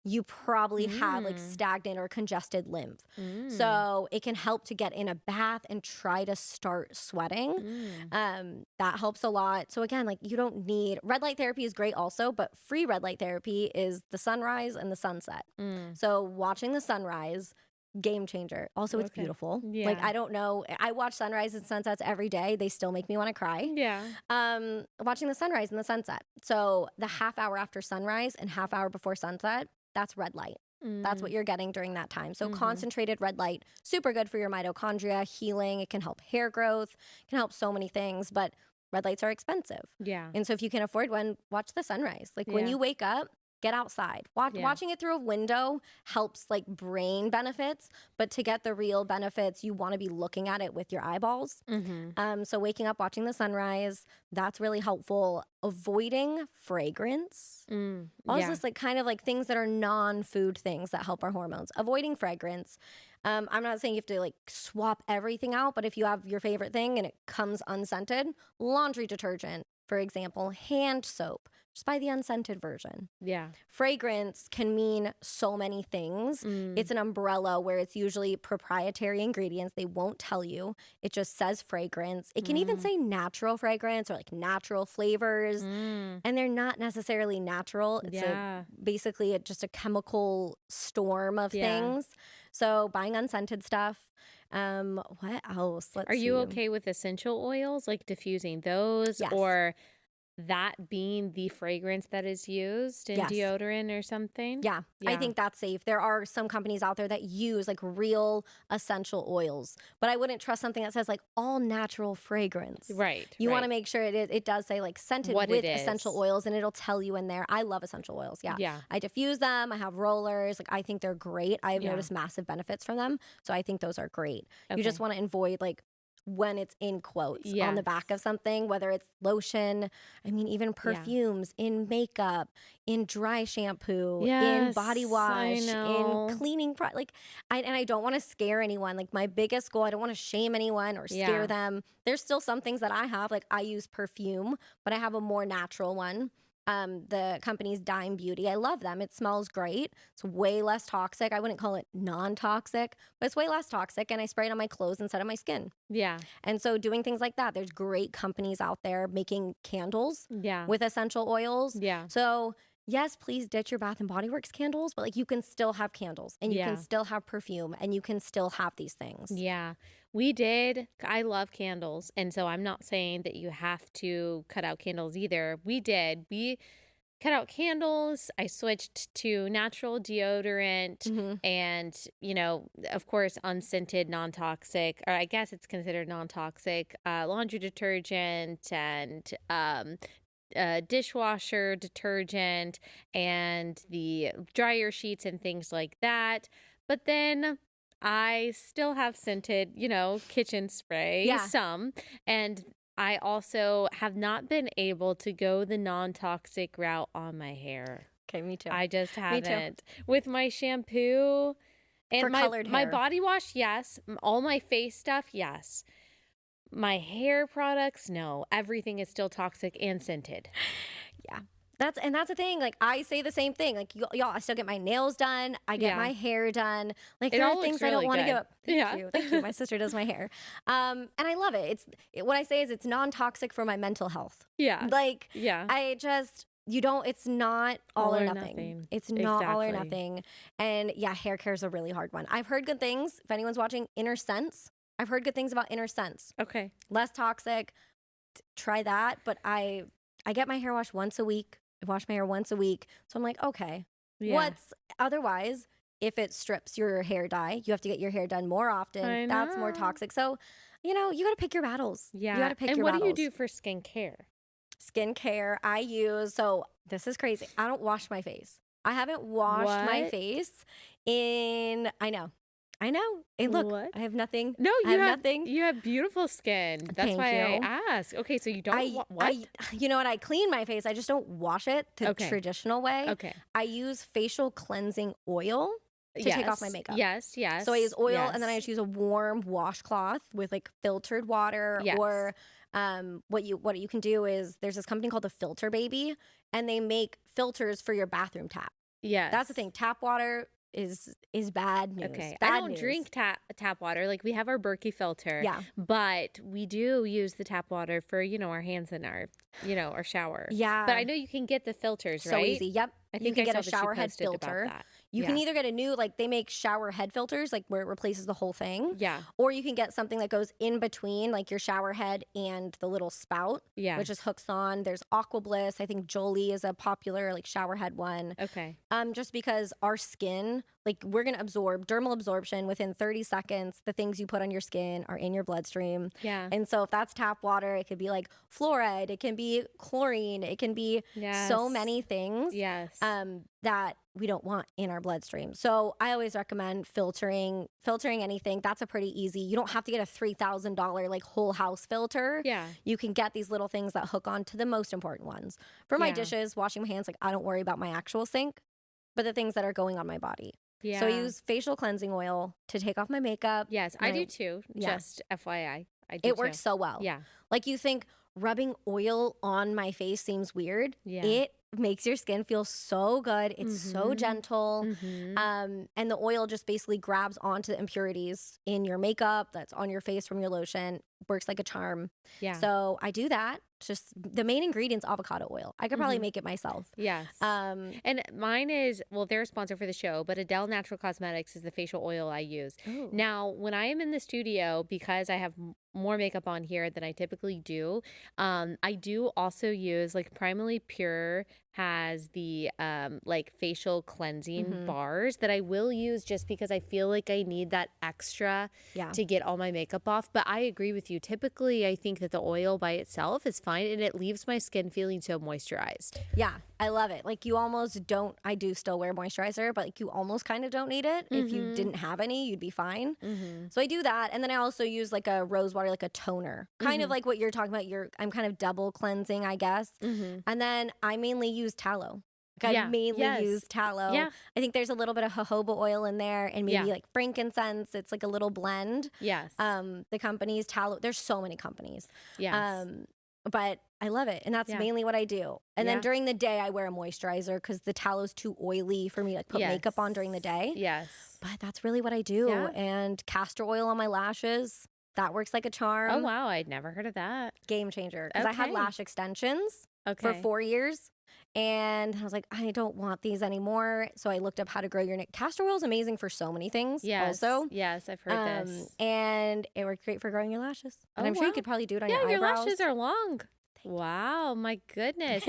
[SPEAKER 2] you probably have like stagnant or congested lymph. So it can help to get in a bath and try to start sweating. That helps a lot. So again, like you don't need, red light therapy is great also, but free red light therapy is the sunrise and the sunset. So watching the sunrise, game changer. Also, it's beautiful.
[SPEAKER 1] Yeah.
[SPEAKER 2] Like, I don't know. I watch sunrise and sunsets every day. They still make me want to cry.
[SPEAKER 1] Yeah.
[SPEAKER 2] Watching the sunrise and the sunset. So the half hour after sunrise and half hour before sunset, that's red light. That's what you're getting during that time. So concentrated red light, super good for your mitochondria, healing. It can help hair growth, can help so many things, but red lights are expensive.
[SPEAKER 1] Yeah.
[SPEAKER 2] And so if you can afford one, watch the sunrise. Like when you wake up, get outside. Watching it through a window helps like brain benefits, but to get the real benefits, you want to be looking at it with your eyeballs. So waking up, watching the sunrise, that's really helpful. Avoiding fragrance. All this like kind of like things that are non-food things that help our hormones. Avoiding fragrance. I'm not saying you have to like swap everything out, but if you have your favorite thing and it comes unscented, laundry detergent, for example, hand soap, just buy the unscented version.
[SPEAKER 1] Yeah.
[SPEAKER 2] Fragrance can mean so many things. It's an umbrella where it's usually proprietary ingredients. They won't tell you. It just says fragrance. It can even say natural fragrance or like natural flavors. And they're not necessarily natural. It's basically just a chemical storm of things. So buying unscented stuff. What else?
[SPEAKER 1] Are you okay with essential oils, like diffusing those?
[SPEAKER 2] Yes.
[SPEAKER 1] Or that being the fragrance that is used in deodorant or something?
[SPEAKER 2] Yeah, I think that's safe. There are some companies out there that use like real essential oils, but I wouldn't trust something that says like all natural fragrance.
[SPEAKER 1] Right.
[SPEAKER 2] You want to make sure it does say like scented
[SPEAKER 1] What
[SPEAKER 2] with
[SPEAKER 1] it is.
[SPEAKER 2] essential oils, and it'll tell you in there. I love essential oils. Yeah. I diffuse them. I have rollers. Like I think they're great. I've noticed massive benefits from them. So I think those are great. You just want to avoid like when it's in quotes on the back of something, whether it's lotion, I mean, even perfumes, in makeup, in dry shampoo, in body wash, in cleaning like I don't want to scare anyone. Like my biggest goal, I don't want to shame anyone or scare them. There's still some things that I have, like I use perfume, but I have a more natural one. The company's Dime Beauty. I love them. It smells great. It's way less toxic. I wouldn't call it non-toxic, but it's way less toxic. And I spray it on my clothes instead of my skin.
[SPEAKER 1] Yeah.
[SPEAKER 2] And so doing things like that, there's great companies out there making candles with essential oils.
[SPEAKER 1] Yeah.
[SPEAKER 2] So yes, please ditch your Bath and Body Works candles, but like you can still have candles and you can still have perfume and you can still have these things.
[SPEAKER 1] Yeah. We did. I love candles. And so I'm not saying that you have to cut out candles either. We did. We cut out candles. I switched to natural deodorant and, you know, of course, unscented, non-toxic, or I guess it's considered non-toxic, laundry detergent and dishwasher detergent and the dryer sheets and things like that. But then I still have scented, you know, kitchen spray, some, and I also have not been able to go the non-toxic route on my hair.
[SPEAKER 2] Okay, me too.
[SPEAKER 1] I just
[SPEAKER 2] Me too.
[SPEAKER 1] haven't. With my shampoo and
[SPEAKER 2] For colored
[SPEAKER 1] my
[SPEAKER 2] hair.
[SPEAKER 1] body wash, yes. All my face stuff, yes. My hair products, no. Everything is still toxic and scented.
[SPEAKER 2] Yeah. That's the thing. Like, I say the same thing. Like, y'all, I still get my nails done. I get my hair done. Like,
[SPEAKER 1] It
[SPEAKER 2] there
[SPEAKER 1] all
[SPEAKER 2] are
[SPEAKER 1] looks
[SPEAKER 2] things I don't
[SPEAKER 1] really
[SPEAKER 2] want to
[SPEAKER 1] good.
[SPEAKER 2] give up. Thank you. Thank you. My sister does my hair. And I love it. What I say is it's non-toxic for my mental health.
[SPEAKER 1] Yeah.
[SPEAKER 2] Like,
[SPEAKER 1] Yeah.
[SPEAKER 2] it's not all or nothing. It's not all or
[SPEAKER 1] Exactly.
[SPEAKER 2] nothing. And yeah, hair care is a really hard one. I've heard good things. If anyone's watching, Inner Sense. I've heard good things about Inner Sense.
[SPEAKER 1] Okay.
[SPEAKER 2] Less toxic. Try that. But I get my hair washed once a week. I wash my hair once a week. So I'm like, okay.
[SPEAKER 1] Yeah.
[SPEAKER 2] Otherwise, if it strips your hair dye, you have to get your hair done more often.
[SPEAKER 1] I
[SPEAKER 2] That's more
[SPEAKER 1] know.
[SPEAKER 2] toxic. So, you got to pick your battles.
[SPEAKER 1] Yeah.
[SPEAKER 2] You got to pick
[SPEAKER 1] and
[SPEAKER 2] your
[SPEAKER 1] what
[SPEAKER 2] battles.
[SPEAKER 1] do you do for skincare?
[SPEAKER 2] Skincare, so this is crazy. I don't wash my face. I haven't washed my
[SPEAKER 1] What?
[SPEAKER 2] face I know. And look,
[SPEAKER 1] What?
[SPEAKER 2] I have nothing.
[SPEAKER 1] No,
[SPEAKER 2] I have nothing.
[SPEAKER 1] You have beautiful skin. That's
[SPEAKER 2] Thank
[SPEAKER 1] why
[SPEAKER 2] you.
[SPEAKER 1] I ask. Okay, so you don't what?
[SPEAKER 2] You know what? I clean my face. I just don't wash it the
[SPEAKER 1] Okay.
[SPEAKER 2] traditional way.
[SPEAKER 1] Okay.
[SPEAKER 2] I use facial cleansing oil to take off my makeup.
[SPEAKER 1] Yes, yes.
[SPEAKER 2] So I use oil
[SPEAKER 1] yes.
[SPEAKER 2] and then I just use a warm washcloth with like filtered water.
[SPEAKER 1] Yes.
[SPEAKER 2] Or what you can do is there's this company called the Filter Baby, and they make filters for your bathroom tap.
[SPEAKER 1] Yes.
[SPEAKER 2] That's the thing. Tap water is bad news.
[SPEAKER 1] Okay.
[SPEAKER 2] Bad
[SPEAKER 1] I don't
[SPEAKER 2] news.
[SPEAKER 1] drink tap water. Like, we have our Berkey filter.
[SPEAKER 2] Yeah.
[SPEAKER 1] But we do use the tap water for, our hands in our, our shower.
[SPEAKER 2] Yeah.
[SPEAKER 1] But I know you can get the filters,
[SPEAKER 2] so
[SPEAKER 1] right?
[SPEAKER 2] easy. Yep.
[SPEAKER 1] I
[SPEAKER 2] You
[SPEAKER 1] think
[SPEAKER 2] can
[SPEAKER 1] I
[SPEAKER 2] get
[SPEAKER 1] saw
[SPEAKER 2] a
[SPEAKER 1] that you
[SPEAKER 2] shower head
[SPEAKER 1] posted about
[SPEAKER 2] filter.
[SPEAKER 1] that.
[SPEAKER 2] You can either get a new, like they make shower head filters, like where it replaces the whole thing.
[SPEAKER 1] Yeah.
[SPEAKER 2] Or you can get something that goes in between, like your shower head and the little spout,
[SPEAKER 1] Yeah.
[SPEAKER 2] which just hooks on. There's Aqua Bliss. I think Jolie is a popular like shower head one.
[SPEAKER 1] Okay.
[SPEAKER 2] Just because our skin, like we're gonna absorb dermal absorption within 30 seconds. The things you put on your skin are in your bloodstream.
[SPEAKER 1] Yeah.
[SPEAKER 2] And so if that's tap water, it could be like fluoride, it can be chlorine, it can be so many things.
[SPEAKER 1] Yes.
[SPEAKER 2] That we don't want in our bloodstream. So I always recommend filtering anything. That's a pretty easy. You don't have to get a $3,000 like whole house filter.
[SPEAKER 1] Yeah.
[SPEAKER 2] You can get these little things that hook on to the most important ones. For my
[SPEAKER 1] Yeah.
[SPEAKER 2] dishes, washing my hands, like I don't worry about my actual sink, but the things that are going on my body.
[SPEAKER 1] Yeah.
[SPEAKER 2] So I use facial cleansing oil to take off my makeup.
[SPEAKER 1] Yes, I do too.
[SPEAKER 2] Yeah.
[SPEAKER 1] Just FYI. I do
[SPEAKER 2] It works so well.
[SPEAKER 1] Yeah.
[SPEAKER 2] Like you think rubbing oil on my face seems weird.
[SPEAKER 1] Yeah.
[SPEAKER 2] It makes your skin feel so good. It's so gentle.
[SPEAKER 1] Mhm.
[SPEAKER 2] And the oil just basically grabs onto the impurities in your makeup that's on your face from your lotion. Works like a charm.
[SPEAKER 1] Yeah.
[SPEAKER 2] So I do that. Just the main ingredient's avocado oil. I could probably
[SPEAKER 1] Mhm.
[SPEAKER 2] make it myself.
[SPEAKER 1] Yes. And mine is, they're a sponsor for the show, but Adele Natural Cosmetics is the facial oil I use.
[SPEAKER 2] Ooh.
[SPEAKER 1] Now, when I am in the studio, because I have more makeup on here than I typically do, I do also use, like, Primally Pure has the like facial cleansing bars that I will use just because I feel like I need that extra to get all my makeup off. But I agree with you. Typically, I think that the oil by itself is fine and it leaves my skin feeling so moisturized.
[SPEAKER 2] Yeah, I love it. Like you almost don't, I do still wear moisturizer, but like you almost kind of don't need it. If you didn't have any, you'd be fine. So I do that. And then I also use like a rose water, like a toner, kind of like what you're talking about. I'm kind of double cleansing, I guess. And then I mainly use tallow. Like I mainly use tallow.
[SPEAKER 1] Yeah.
[SPEAKER 2] I think there's a little bit of jojoba oil in there and maybe like frankincense. It's like a little blend.
[SPEAKER 1] Yes.
[SPEAKER 2] The company's tallow. There's so many companies.
[SPEAKER 1] Yes.
[SPEAKER 2] But I love it. And that's mainly what I do. And then during the day, I wear a moisturizer because the towel's too oily for me to like, put makeup on during the day.
[SPEAKER 1] Yes.
[SPEAKER 2] But that's really what I do.
[SPEAKER 1] Yeah.
[SPEAKER 2] And castor oil on my lashes. That works like a charm.
[SPEAKER 1] Oh, wow. I'd never heard of that.
[SPEAKER 2] Game changer. Because I had
[SPEAKER 1] Okay.
[SPEAKER 2] lash extensions
[SPEAKER 1] Okay.
[SPEAKER 2] for 4 years. And I was like, I don't want these anymore. So I looked up how to grow your neck. Castor oil is amazing for so many things.
[SPEAKER 1] Yes.
[SPEAKER 2] Also.
[SPEAKER 1] Yes, I've heard this.
[SPEAKER 2] And it worked great for growing your lashes. And
[SPEAKER 1] Oh,
[SPEAKER 2] I'm sure you
[SPEAKER 1] wow.
[SPEAKER 2] could probably do it on
[SPEAKER 1] Yeah,
[SPEAKER 2] your
[SPEAKER 1] your
[SPEAKER 2] eyebrows.
[SPEAKER 1] lashes are long. Wow, my goodness.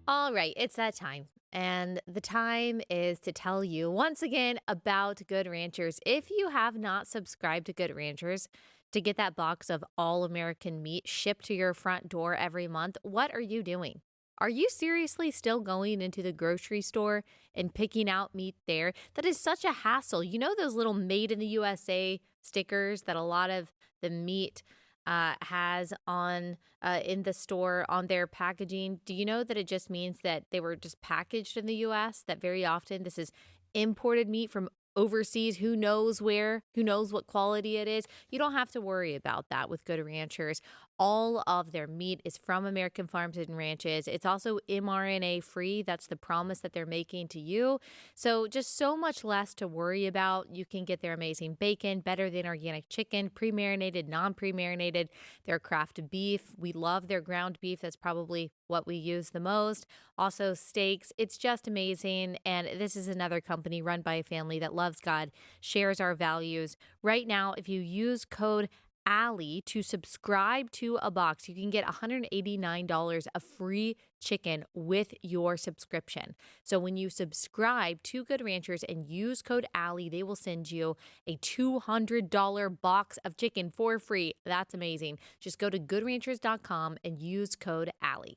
[SPEAKER 1] All right, it's that time. And the time is to tell you once again about Good Ranchers. If you have not subscribed to Good Ranchers to get that box of all American meat shipped to your front door every month, what are you doing? Are you seriously still going into the grocery store and picking out meat there? That is such a hassle. You know those little made in the USA stickers that a lot of the meat has on in the store on their packaging? Do you know that it just means that they were just packaged in the US? That very often this is imported meat from overseas, who knows where, who knows what quality it is. You don't have to worry about that with Good Ranchers. All of their meat is from American farms and ranches. It's also mRNA free. That's the promise that they're making to you. So just so much less to worry about. You can get their amazing bacon, better than organic chicken, pre-marinated, non-pre-marinated, their craft beef. We love their ground beef. That's probably what we use the most. Also steaks. It's just amazing. And this is another company run by a family that loves God, shares our values. Right now, if you use code Allie to subscribe to a box, you can get $189 of free chicken with your subscription. So when you subscribe to Good Ranchers and use code Allie, they will send you a $200 box of chicken for free. That's amazing. Just go to goodranchers.com and use code Allie.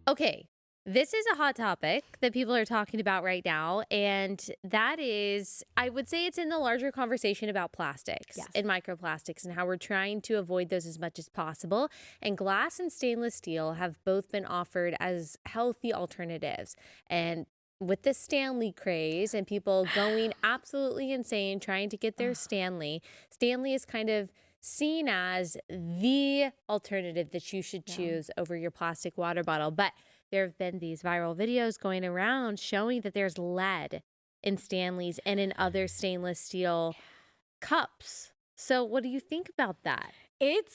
[SPEAKER 1] Okay, this is a hot topic that people are talking about right now, and that is, I would say it's in the larger conversation about plastics and microplastics and how we're trying to avoid those as much as possible. And glass and stainless steel have both been offered as healthy alternatives. And with the Stanley craze and people going absolutely insane trying to get their Stanley is kind of seen as the alternative that you should choose over your plastic water bottle. But there have been these viral videos going around showing that there's lead in Stanleys and in other stainless steel cups. So what do you think about that?
[SPEAKER 2] It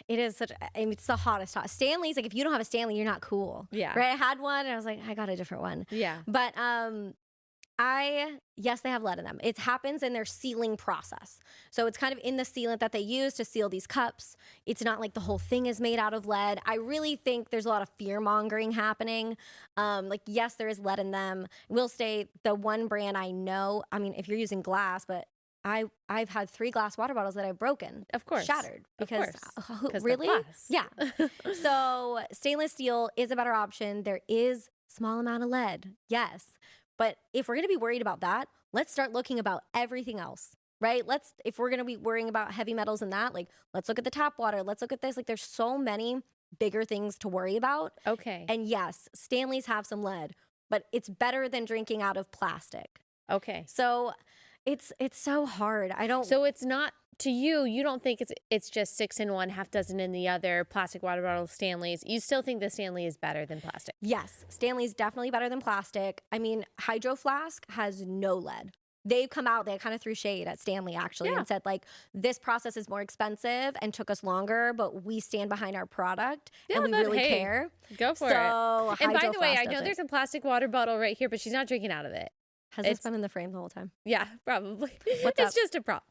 [SPEAKER 2] is such, I mean, it's the hottest. Stanley's, like, if you don't have a Stanley, you're not cool.
[SPEAKER 1] Yeah.
[SPEAKER 2] Right? I had one and I was like, I got a different one.
[SPEAKER 1] Yeah.
[SPEAKER 2] But yes, they have lead in them. It happens in their sealing process. So it's kind of in the sealant that they use to seal these cups. It's not like the whole thing is made out of lead. I really think there's a lot of fear mongering happening. Like, yes, there is lead in them. Will say the one brand I know, I mean, if you're using glass, but I've had 3 glass water bottles that I've broken.
[SPEAKER 1] Of course.
[SPEAKER 2] Shattered. Because
[SPEAKER 1] really?
[SPEAKER 2] Yeah. So stainless steel is a better option. There is small amount of lead. Yes. But if we're going to be worried about that, let's start looking about everything else, right? If we're going to be worrying about heavy metals and that, like, let's look at the tap water. Let's look at this. Like, there's so many bigger things to worry about.
[SPEAKER 1] Okay.
[SPEAKER 2] And yes, Stanleys have some lead, but it's better than drinking out of plastic.
[SPEAKER 1] Okay.
[SPEAKER 2] So it's so hard.
[SPEAKER 1] So it's not, to you, you don't think it's just 6 in one, half dozen in the other, plastic water bottle, Stanleys. You still think the Stanley is better than plastic?
[SPEAKER 2] Yes, Stanley's definitely better than plastic. I mean, Hydro Flask has no lead. They've come out, they kind of threw shade at Stanley actually and said, like, this process is more expensive and took us longer, but we stand behind our product and we really care.
[SPEAKER 1] Go for it. And by the way, I know
[SPEAKER 2] there's
[SPEAKER 1] there's a plastic water bottle right here, but she's not drinking out of it.
[SPEAKER 2] Has this been in the frame the whole time?
[SPEAKER 1] Yeah, probably.
[SPEAKER 2] What's up?
[SPEAKER 1] It's just a prop.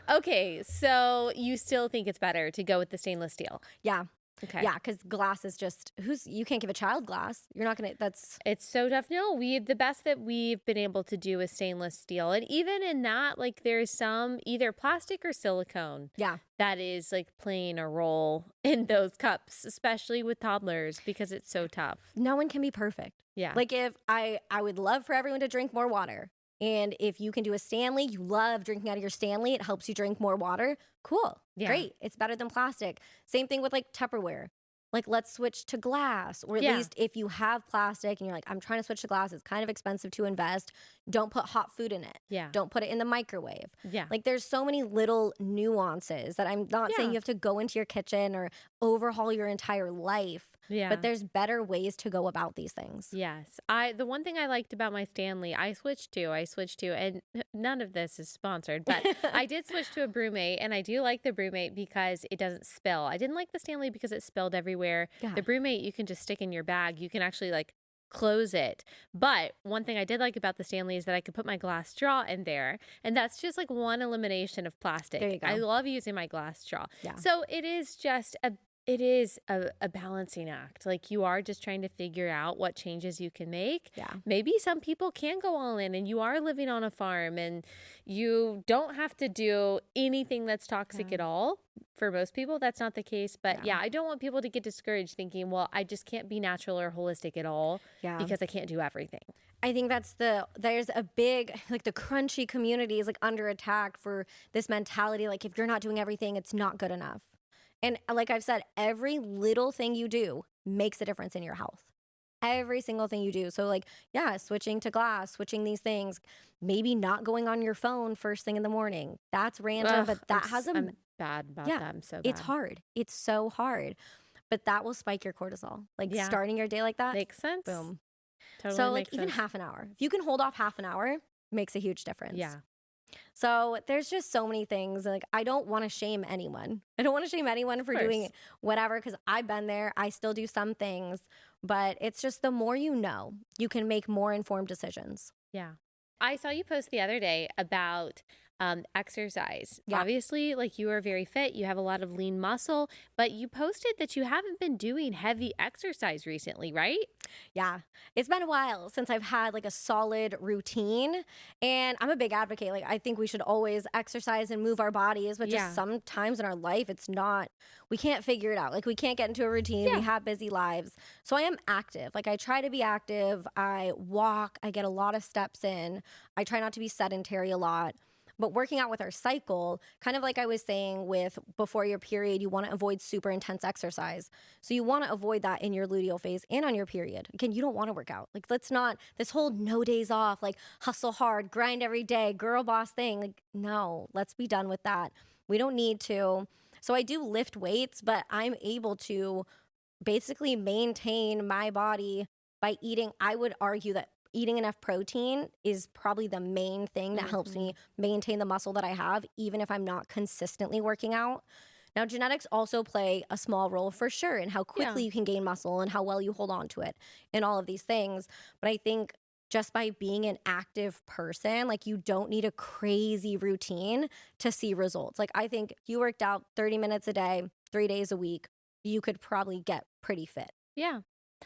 [SPEAKER 1] Okay, so you still think it's better to go with the stainless steel?
[SPEAKER 2] Yeah.
[SPEAKER 1] Okay.
[SPEAKER 2] Yeah, because glass is just, you can't give a child glass. You're not going to,
[SPEAKER 1] It's so tough. No, the best that we've been able to do is stainless steel. And even in that, like, there's some either plastic or silicone.
[SPEAKER 2] Yeah.
[SPEAKER 1] That is, like, playing a role in those cups, especially with toddlers, because it's so tough.
[SPEAKER 2] No one can be perfect.
[SPEAKER 1] Yeah.
[SPEAKER 2] Like, if I would love for everyone to drink more water. And if you can do a Stanley, you love drinking out of your Stanley, it helps you drink more water. Cool.
[SPEAKER 1] Yeah.
[SPEAKER 2] Great. It's better than plastic. Same thing with, like, Tupperware. Like, let's switch to glass. Or at least if you have plastic and you're like, I'm trying to switch to glass, it's kind of expensive to invest. Don't put hot food in it.
[SPEAKER 1] Yeah.
[SPEAKER 2] Don't put it in the microwave.
[SPEAKER 1] Yeah.
[SPEAKER 2] Like, there's so many little nuances that I'm not saying you have to go into your kitchen or overhaul your entire life.
[SPEAKER 1] Yeah.
[SPEAKER 2] But there's better ways to go about these things.
[SPEAKER 1] Yes. The one thing I liked about my Stanley, I switched to, and none of this is sponsored, but I did switch to a BrewMate, and I do like the BrewMate because it doesn't spill. I didn't like the Stanley because it spilled everywhere.
[SPEAKER 2] Yeah.
[SPEAKER 1] The BrewMate, you can just stick in your bag. You can actually, like, close it. But one thing I did like about the Stanley is that I could put my glass straw in there, and that's just like one elimination of plastic.
[SPEAKER 2] There you go.
[SPEAKER 1] I love using my glass straw.
[SPEAKER 2] Yeah.
[SPEAKER 1] So it is just a It is a balancing act. Like, you are just trying to figure out what changes you can make.
[SPEAKER 2] Yeah.
[SPEAKER 1] Maybe some people can go all in and you are living on a farm and you don't have to do anything that's toxic
[SPEAKER 2] Yeah.
[SPEAKER 1] at all. For most people, that's not the case. But
[SPEAKER 2] Yeah.
[SPEAKER 1] yeah, I don't want people to get discouraged thinking, well, I just can't be natural or holistic at all
[SPEAKER 2] Yeah.
[SPEAKER 1] because I can't do everything.
[SPEAKER 2] I think there's a big, like, the crunchy community is like under attack for this mentality. Like, if you're not doing everything, it's not good enough. And like I've said, every little thing you do makes a difference in your health. Every single thing you do. So, like, yeah, switching to glass, switching these things, maybe not going on your phone first thing in the morning. That's random,
[SPEAKER 1] Ugh,
[SPEAKER 2] but that has
[SPEAKER 1] I'm bad about
[SPEAKER 2] yeah,
[SPEAKER 1] that. I'm so
[SPEAKER 2] it's
[SPEAKER 1] bad.
[SPEAKER 2] hard. It's so hard. But that will spike your cortisol. Like,
[SPEAKER 1] Yeah.
[SPEAKER 2] starting your day like that,
[SPEAKER 1] Makes sense.
[SPEAKER 2] boom.
[SPEAKER 1] Totally
[SPEAKER 2] So, like,
[SPEAKER 1] makes
[SPEAKER 2] even
[SPEAKER 1] sense.
[SPEAKER 2] half an hour. If you can hold off half an hour, makes a huge difference.
[SPEAKER 1] Yeah.
[SPEAKER 2] So there's just so many things. Like, I don't want to shame anyone. I don't want to shame anyone for doing
[SPEAKER 1] course.
[SPEAKER 2] whatever, because I've been there. I still do some things, but it's just the more you know, you can make more informed decisions.
[SPEAKER 1] Yeah. I saw you post the other day about exercise.
[SPEAKER 2] Yeah.
[SPEAKER 1] Obviously, like, you are very fit, you have a lot of lean muscle, but you posted that you haven't been doing heavy exercise recently, right?
[SPEAKER 2] Yeah. It's been a while since I've had like a solid routine. And I'm a big advocate. Like, I think we should always exercise and move our bodies, but
[SPEAKER 1] Yeah.
[SPEAKER 2] just sometimes in our life, it's not, we can't figure it out. Like, we can't get into a routine.
[SPEAKER 1] Yeah.
[SPEAKER 2] We have busy lives. So I am active. Like, I try to be active. I walk. I get a lot of steps in. I try not to be sedentary a lot. But working out with our cycle, kind of like I was saying with before your period, you want to avoid super intense exercise. So you want to avoid that in your luteal phase and on your period. Again, you don't want to work out. Like, let's not, this whole no days off, like hustle hard, grind every day, girl boss thing. Like, no, let's be done with that. We don't need to. So I do lift weights, but I'm able to basically maintain my body by eating. I would argue that eating enough protein is probably the main thing that helps me maintain the muscle that I have, even if I'm not consistently working out. Now, genetics also play a small role for sure in how quickly
[SPEAKER 1] Yeah.
[SPEAKER 2] you can gain muscle and how well you hold on to it and all of these things. But I think just by being an active person, like, you don't need a crazy routine to see results. Like, I think if you worked out 30 minutes a day, 3 days a week, you could probably get pretty fit.
[SPEAKER 1] Yeah.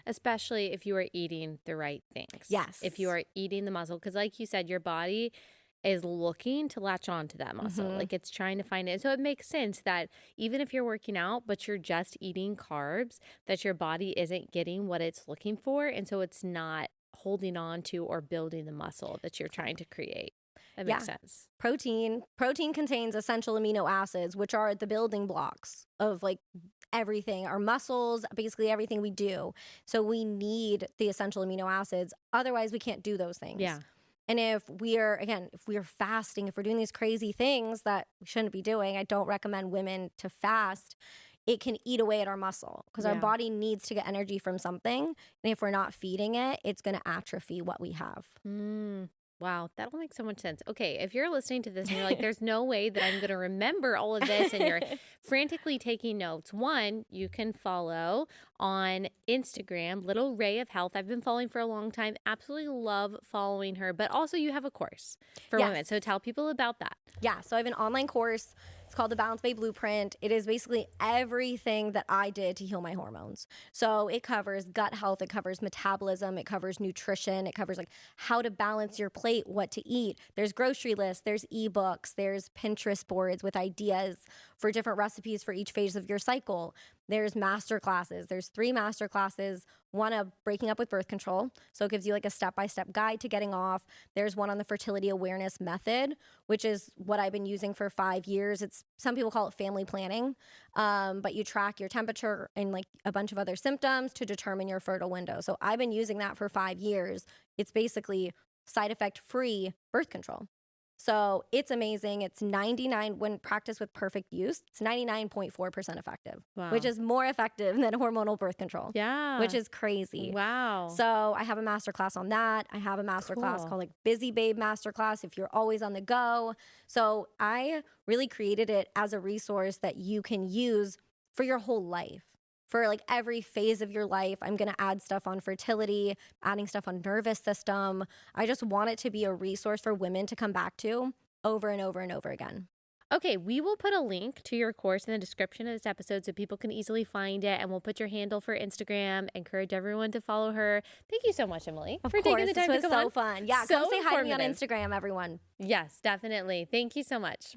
[SPEAKER 1] Especially if you are eating the right things.
[SPEAKER 2] Yes.
[SPEAKER 1] If you are eating the muscle, because like you said, your body is looking to latch on to that muscle. Like, it's trying to find it. So it makes sense that even if you're working out, but you're just eating carbs, that your body isn't getting what it's looking for. And so it's not holding on to or building the muscle that you're trying to create. That makes sense.
[SPEAKER 2] Protein contains essential amino acids, which are the building blocks of, like, everything, our muscles, basically everything we do. So we need the essential amino acids. Otherwise, we can't do those things.
[SPEAKER 1] Yeah.
[SPEAKER 2] And if we are fasting, if we're doing these crazy things that we shouldn't be doing, I don't recommend women to fast. It can eat away at our muscle because our
[SPEAKER 1] Yeah.
[SPEAKER 2] body needs to get energy from something. And if we're not feeding it, it's going to atrophy what we have.
[SPEAKER 1] Wow, that'll make so much sense. Okay, if you're listening to this and you're like, there's no way that I'm going to remember all of this, and you're frantically taking notes, one, you can follow on Instagram, Little Ray of Health. I've been following for a long time. Absolutely love following her, but also you have a course for women. So tell people about that.
[SPEAKER 2] Yeah, so I have an online course. It's called the Balance Bay Blueprint. It is basically everything that I did to heal my hormones. So it covers gut health, it covers metabolism, it covers nutrition, it covers, like, how to balance your plate, what to eat. There's grocery lists, there's ebooks, there's Pinterest boards with ideas for different recipes for each phase of your cycle. There's master classes. There's 3 master classes. One of breaking up with birth control. So it gives you like a step-by-step guide to getting off. There's one on the fertility awareness method, which is what I've been using for 5 years. It's, some people call it family planning, but you track your temperature and, like, a bunch of other symptoms to determine your fertile window. So I've been using that for 5 years. It's basically side effect free birth control. So it's amazing. It's 99, when practiced with perfect use, it's 99.4% effective,
[SPEAKER 1] Wow.
[SPEAKER 2] which is more effective than hormonal birth control,
[SPEAKER 1] Yeah.
[SPEAKER 2] which is crazy.
[SPEAKER 1] Wow.
[SPEAKER 2] So I have a masterclass on that. I have a masterclass
[SPEAKER 1] Cool.
[SPEAKER 2] called, like, Busy Babe Masterclass if you're always on the go. So I really created it as a resource that you can use for your whole life. For, like, every phase of your life, I'm going to add stuff on fertility, adding stuff on nervous system. I just want it to be a resource for women to come back to over and over and over again.
[SPEAKER 1] Okay, we will put a link to your course in the description of this episode so people can easily find it, and we'll put your handle for Instagram. Encourage everyone to follow her. Thank you so much, Emily,
[SPEAKER 2] Of
[SPEAKER 1] for
[SPEAKER 2] course,
[SPEAKER 1] taking the time
[SPEAKER 2] this
[SPEAKER 1] to
[SPEAKER 2] was
[SPEAKER 1] come
[SPEAKER 2] so
[SPEAKER 1] on.
[SPEAKER 2] fun. Yeah,
[SPEAKER 1] So
[SPEAKER 2] come say hi to me on
[SPEAKER 1] informative.
[SPEAKER 2] Instagram, everyone.
[SPEAKER 1] Yes, definitely. Thank you so much.